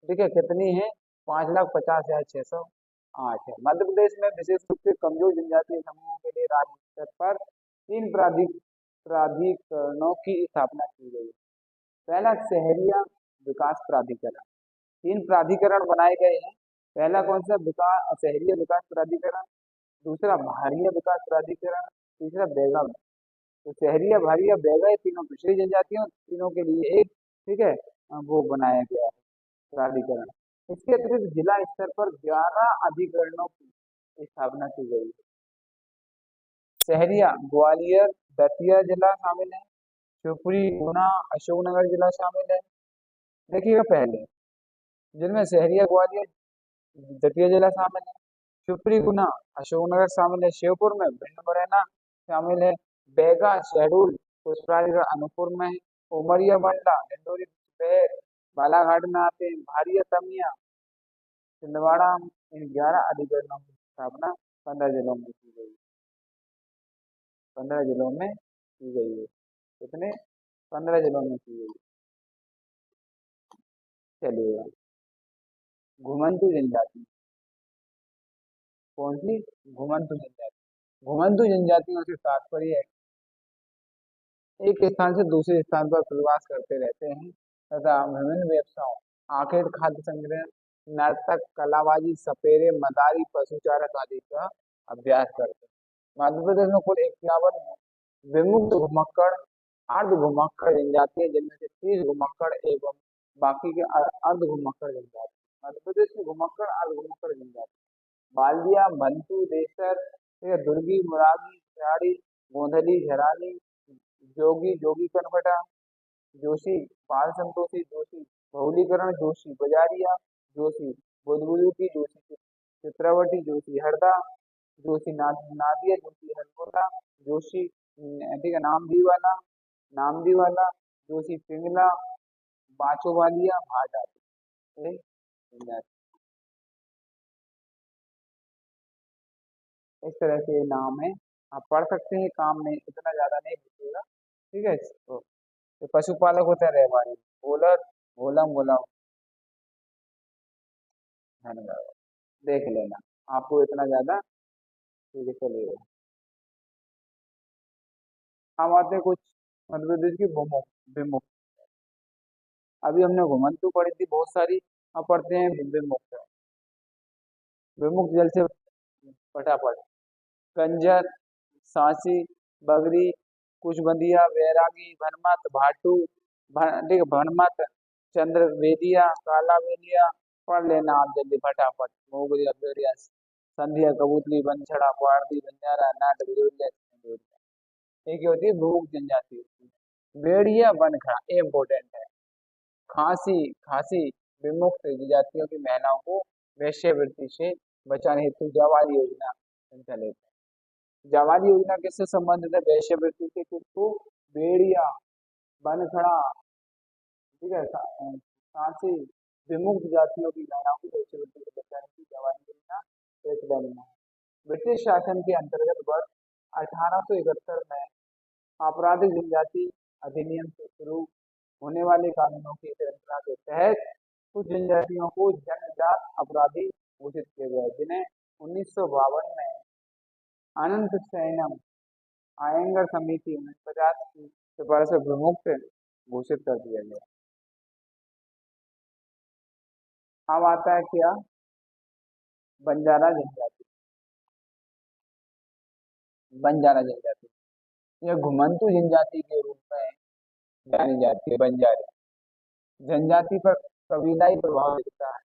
देखिए कितनी है, 5,50,608 है। मध्य प्रदेश में विशेष रूप से कमजोर जनजातीय समूहों के लिए राज्य स्तर पर तीन प्राधिकरणों की स्थापना की गई है। पहला शहरिया विकास प्राधिकरण, तीन प्राधिकरण बनाए गए हैं। पहला कौन सा, विकास शहरी विकास प्राधिकरण, दूसरा भारिया विकास प्राधिकरण, तीसरा बेगा। तो शहरिया भारिया बेगा ये तीनों पिछड़ी जनजातियों तीनों के लिए एक, ठीक है, वो बनाया गया है प्राधिकरण। इसके अतिरिक्त जिला स्तर पर 11 अधिकरणों की स्थापना की गई है। शहरिया ग्वालियर दतिया जिला शामिल है, शिवपुरी गुना अशोकनगर जिला शामिल है। देखिएगा पहले जिनमें शहरिया ग्वालियर दतिया जिला शामिल है, शिवपुरी गुना अशोकनगर शामिल है, शिवपुर में भिंड मुरैना शामिल है, बैगा शहडोल पुष्पराजगढ़ अनूपपुर में है, उमरिया बंडा डिंडोरी शहर बालाघाट में आते हैं, भारिया तमिया छिंदवाड़ा। इन 11 अधिकरणों की स्थापना 15 जिलों में की गई, 15 जिलों में की गई है। कितने, 15 जिलों में की गई। चलिए घुमंतु जनजाति, कौन सी, घुमंतु जनजाति। घुमंतु जनजातियों से तात्पर्य है एक स्थान से दूसरे स्थान पर प्रवास करते रहते हैं तथा विभिन्न व्यवसायों आखेट खाद्य संग्रह नर्तक कलाबाजी सपेरे मदारी पशुचारक आदि का अभ्यास करते हैं। मध्य प्रदेश में कुल 51 विमुक्त घुमक्कड़ अर्ध घुमक्कड़ जनजाति है, जिनमें से 30 घुमक्कड़ एवं बाकी के अर्ध घुमक्कड़ जनजाति। मध्य प्रदेश में घुमक्कड़ अर्ध घुमक्कड़ जनजाति बाल्दिया भंतु देसर, ठीक है, दुर्गी मुरागी झाड़ी गोंधली झरानी जोगी जोगी कनबटा जोशी बाल संतोषी जोशी बहुलीकरण जोशी बजारिया जोशी बुदबुदू की जोशी चित्रावटी जोशी हरदा जोशी नादिया जोशी हरगोला जोशी, ठीक है, नामदी वाला जोशी पिंगला बाचो वालिया भाटा। इस तरह से ये नाम है, आप पढ़ सकते हैं, काम में इतना ज्यादा नहीं पूछेगा, ठीक है। तो पशुपालक होता है रहवाड़ी गोलर गोलम गोलम, धन्यवाद, देख लेना, आपको इतना ज्यादा, ठीक है। चलिए हम आते हैं कुछ मध्य प्रदेश की भूमो विमुक्त। अभी हमने घुमंतु पढ़ी थी बहुत सारी, अब पढ़ते हैं विमुक्त। विमुक्त जल से फटाफट कंजर सांची बगरी कुचबंदिया वैरागी भनमत भाटू ठीक है, भनमत चंद्र वेदिया काला वेदिया, पढ़ लेना आप जल्दी फटाफट। मोगरी अबेरिया संध्या कबूतरी बनछड़ा पारदी बंजारा नाट बिलोरिया बिलोरिया। एक होती है भूख जनजाति होती है, भेड़िया बनखड़ा इम्पोर्टेंट है। खांसी खांसी विमुक्त जातियों की महिलाओं को वेश्यावृत्ति से बचाने हेतु जवाहर योजना संचालित है। जवाहर योजना किससे संबंधित है, वेश्यावृत्ति से, किसको, भेड़िया बनखड़ा, ठीक है, खांसी विमुक्त जातियों की महिलाओं को वेश्यावृत्ति से बचाने की जवाहर योजना प्रचलन में है। ब्रिटिश शासन के अंतर्गत वर्ष 1871 में आपराधिक जनजाति अधिनियम से शुरू होने वाले कानूनों की श्रृंखला के तहत कुछ जनजातियों को जनजात अपराधी घोषित किया गया, जिन्हें 1952 में अनंत सैनम आयंगर समिति 1950 की सिफारिश से विमुक्त घोषित कर दिया गया। अब आता है क्या, बंजारा जनजाति। बंजारा जनजाति यह घुमंतु जनजाति के रूप में जानी जाती है। बंजारी जनजाति पर कबीलाई प्रभाव दिखता है।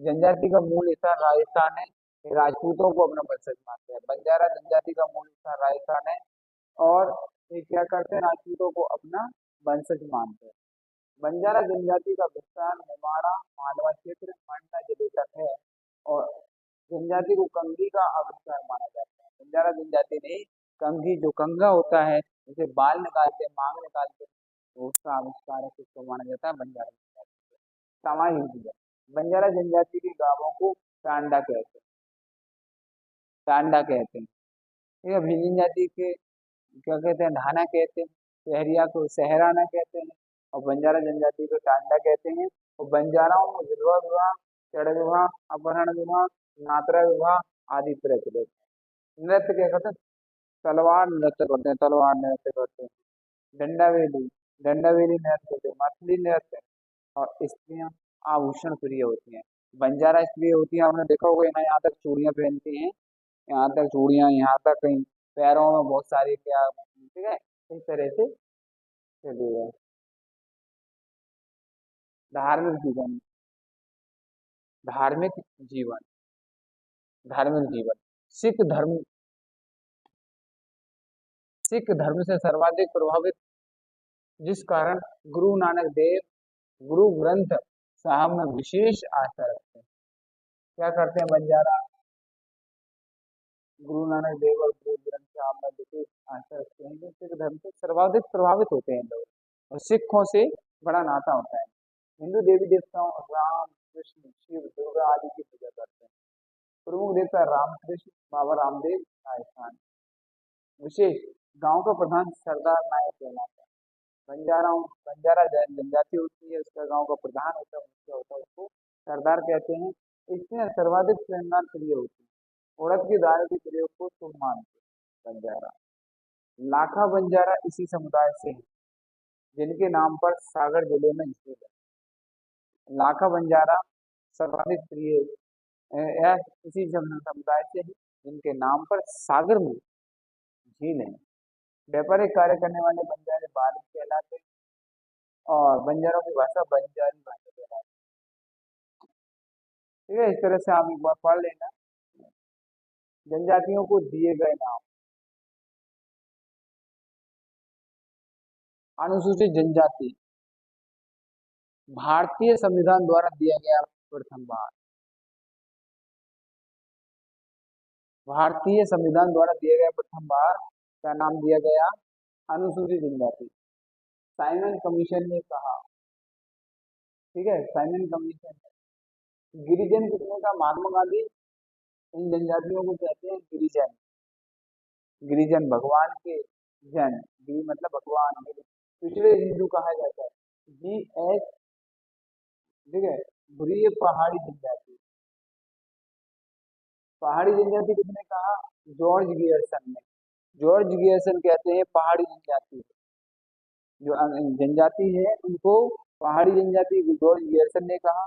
जनजाति का मूल हिस्सा राजस्थान है, राजपूतों को अपना वंशज मानते हैं। बंजारा जनजाति का मूल हिस्सा राजस्थान है और ये क्या करते हैं, राजपूतों को अपना वंशज मानते हैं। बंजारा जनजाति का विस्तार निमाड़ा मालवा क्षेत्र मंडला जिले तक है और जनजाति को कंघी का आविष्कार माना जाता है। बंजारा जनजाति ने कंघी, जो कंघा होता है जिसे बाल निकालते मांग निकालते, तो उसका आविष्कार किसको माना जाता है, बंजारा जनजाति। सामाजिक जीवन, बंजारा जनजाति के गांवों को टांडा कहते हैं। टांडा कहते हैं। ठीक है, भील जनजाति के क्या कहते हैं, ढाना कहते हैं। शहरिया को सहराना कहते हैं। और बंजारा जनजाति को टांडा कहते हैं। और बंजाराओं में विधवा विवाह, चढ़ विवाह, अपहरण विवाह, नातरा विवाह आदि प्रचलित है। नृत्य क्या करते हैं, तलवार नृत्य करते हैं, तलवार नृत्य करते हैं। डंडावेली, डंडावेली नृत्य करते हैं, मछली नृत्य। और स्त्रियां आभूषण प्रिय होती हैं। बंजारा स्त्री होती हैं, आपने देखा होगा, यहाँ यहाँ तक चूड़ियां पहनती हैं, यहाँ तक चूड़ियां, यहाँ तक कहीं पैरों में बहुत सारी क्या, ठीक है, इस तरह से चलिए। धार्मिक जीवन, धार्मिक जीवन, धार्मिक जीवन। सिख धर्म, सिख धर्म से सर्वाधिक प्रभावित, जिस कारण गुरु नानक देव गुरु ग्रंथ साहब में विशेष आस्था रखते हैं। क्या करते हैं बंजारा, गुरु नानक देव और गुरु ग्रंथ साहब में विशेष आस्था रखते हैं, जो सिख धर्म से सर्वाधिक प्रभावित होते हैं लोग। और सिखों से बड़ा नाता होता है। हिंदू देवी देवताओं राम कृष्ण शिव दुर्गा आदि की पूजा करते हैं। प्रमुख देवता राम कृष्ण, बाबा रामदेव, राजस्थान। विशेष गांव का प्रधान सरदार नायक कहलाता है। बंजाराओं, बंजारा जनजाति होती है, उसका गांव का प्रधान होता है, मुखिया होता है, उसको सरदार कहते हैं। इसमें सर्वाधिक श्रृंगार प्रिय होती है। उड़द की दाल के प्रयोग को शुभ मानते हैं बंजारा। लाखा बंजारा इसी समुदाय से है, जिनके नाम पर सागर जिले में स्थित है। लाखा बंजारा सर्वाधिक प्रिय यह इसी समुदाय से है, जिनके नाम पर सागर में झील है। व्यापारिक कार्य करने वाले बंजारे बारिश कहलाते हैं। और बंजारों की भाषा बंजारी भाषा कहलाती है। ठीक है, इस तरह से आप एक बार पढ़ लेना। जनजातियों को दिए गए नाम। अनुसूचित जनजाति भारतीय संविधान द्वारा दिया गया प्रथम बार, भारतीय संविधान द्वारा दिया गया प्रथम बार का नाम दिया गया अनुसूचित जनजाति। साइमन कमीशन ने कहा, ठीक है, साइमन कमीशन। गिरिजन कितने का, महात्मा गांधी इन जनजातियों को कहते हैं गिरिजन। गिरिजन भगवान के जन, गिरि मतलब भगवान, गिरि पिछड़े हिंदू कहा जाता है, GS। ठीक है, बुरी पहाड़ी जनजाति, पहाड़ी जनजाति किसने कहा, जॉर्ज गियर्सन ने। जॉर्ज गियर्सन कहते हैं पहाड़ी जनजाति, जो जनजाति है उनको पहाड़ी जनजाति जॉर्ज गियर्सन ने कहा।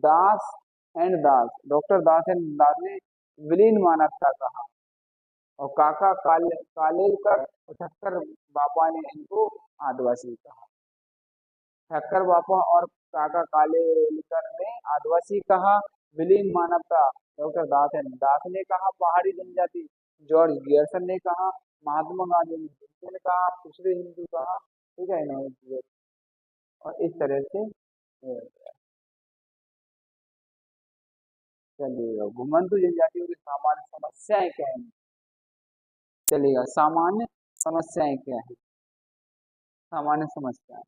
Das and Das, doctor Das and Das ने विलीन मानवता कहा। और काका कालेलकर और ठक्कर बापा ने इनको आदिवासी कहा। ठक्कर बापा और काका कालेलकर ने आदिवासी कहा। विलीन मानवता डॉक्टर दास एंड दास ने कहा। पहाड़ी जनजाति जॉर्ज गियर्सन ने कहा। महात्मा गांधी ने कहा। पिछड़े हिंदू कहा। ठीक है, इन्होंने। और इस तरह से चलिएगा। घुमंतु जनजातियों की सामान्य समस्याएं क्या है, चलिएगा। सामान्य समस्याएं क्या है, सामान्य समस्याएं।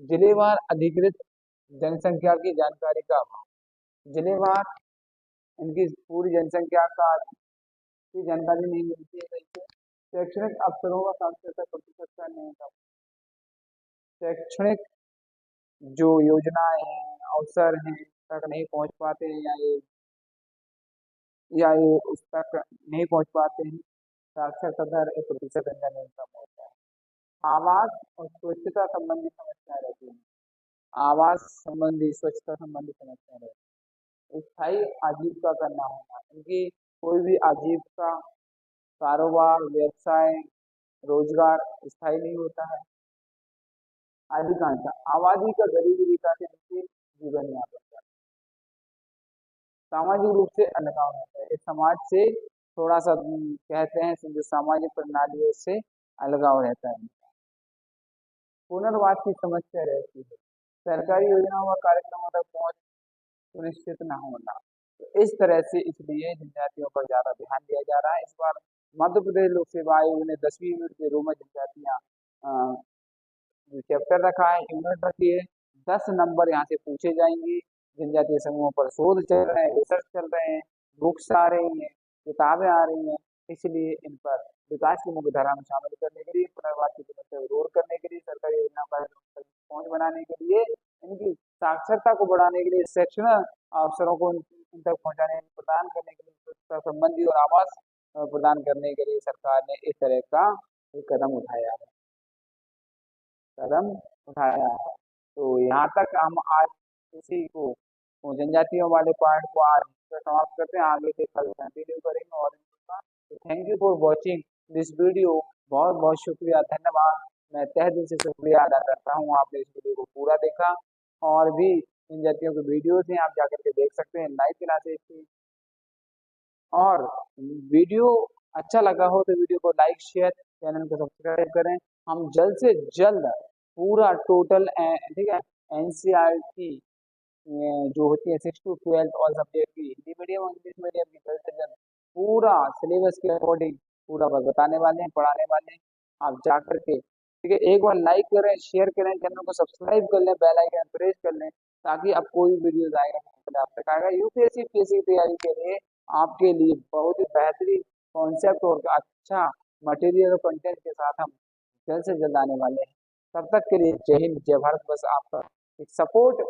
जिलेवार अधिकृत जनसंख्या की जानकारी का अभाव। जिलेवार इनकी पूरी जनसंख्या का की जानकारी नहीं मिलती है कहीं से। शैक्षणिक अवसरों का साक्षरता प्रतिशत का नहीं था। शैक्षणिक जो योजनाएं हैं, अवसर हैं, तक नहीं पहुंच पाते हैं, या ये उस तक नहीं पहुंच पाते हैं। साक्षरता दर 1% अंदर नहीं कम होता है। आवास और स्वच्छता संबंधी समस्याएं रहती हैं। आवास संबंधी, स्वच्छता संबंधी समस्याएं रहती हैं। स्थायी आजीविका करना होना, इनकी कोई भी आजीविका, कारोबार, व्यवसाय, रोजगार स्थायी नहीं होता है। अधिकांश आबादी का गरीबी रेखा से नीचे जीवन यापन करता है। सामाजिक रूप से अलगाव होता है, इस समाज से थोड़ा सा कहते हैं, जो सामाजिक प्रणाली है उससे अलगाव रहता है। पुनर्वास की समस्या रहती है। सरकारी योजनाओं व कार्यक्रमों तक पहुंच सुनिश्चित न होना। तो इस तरह से इसलिए जनजातियों पर ज्यादा ध्यान दिया जा रहा है। इस बार मध्य प्रदेश लोक सेवा आयोग ने 10वीं यूनिट के रूप में जनजातियां जो चैप्टर रखा है, यूनिट रखी है। 10 नंबर यहाँ से पूछे जाएंगे। जनजातीय समूहों पर शोध चल रहे हैं, रिसर्च चल रहे हैं, बुक्स आ रही हैं। किताबें आ रही हैं, इसलिए इन पर विकास की मुख्य धारा में शामिल करने के लिए, पुनर्वास की समस्या को दूर करने के लिए, सरकारी योजनाओं का पहुंच बनाने के लिए, इनकी साक्षरता को बढ़ाने के लिए, शिक्षण अवसरों को इन तक पहुंचाने प्रदान करने के लिए, स्वच्छता संबंधी और आवास प्रदान करने के लिए सरकार ने इस तरह का एक कदम उठाया है। तो यहाँ तक हम आज इसी को वो जनजातियों वाले पॉइंट को आज समाप्त करते हैं, आगे से कल कंटिन्यू करेंगे। और thank you for watching this video. बहुत बहुत शुक्रिया, धन्यवाद। मैं तहे दिल से शुक्रिया अदा करता हूँ, आपने इस वीडियो को पूरा देखा। और भी जनजातियों के वीडियोज हैं, आप जाकर के देख सकते हैं, लाइव क्लासेस की। और वीडियो अच्छा लगा हो तो वीडियो को लाइक शेयर, चैनल को सब्सक्राइब करें। हम जल्द से जल्द पूरा टोटल ठीक है एनसीईआरटी जो होती है 6 to 12 ऑल सब्जेक्ट की, हिंदी मीडियम और इंग्लिश मीडियम की, जल्द से जल्द पूरा सिलेबस के अकॉर्डिंग पूरा बताने वाले हैं, पढ़ाने वाले हैं। आप जा करके ठीक है एक बार लाइक करें, शेयर करें, चैनल को सब्सक्राइब कर लें, बेल आइकन प्रेस कर लें, ताकि अब कोई वीडियो आएगा पहले आप तक आएगा। यूपीएससी पीएससी की तैयारी के लिए आपके लिए बहुत ही बेहतरीन कॉन्सेप्ट और अच्छा मटेरियल और कंटेंट के साथ हम जल्द से जल्द आने वाले हैं। तब तक के लिए जय हिंद, जय भारत। बस आपका एक सपोर्ट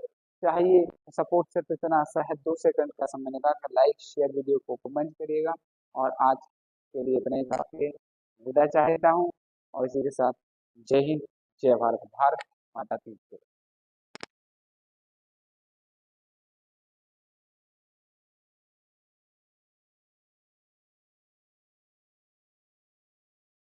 चाहिए, सपोर्ट सिर्फ इतना सा है, 2 सेकंड का समय निकाल लाइक शेयर वीडियो को कमेंट करिएगा। और आज के लिए इतना ही काफी है। विदा चाहता हूँ और इसी के साथ जय हिंद, जय भारत। भारत माता की जय।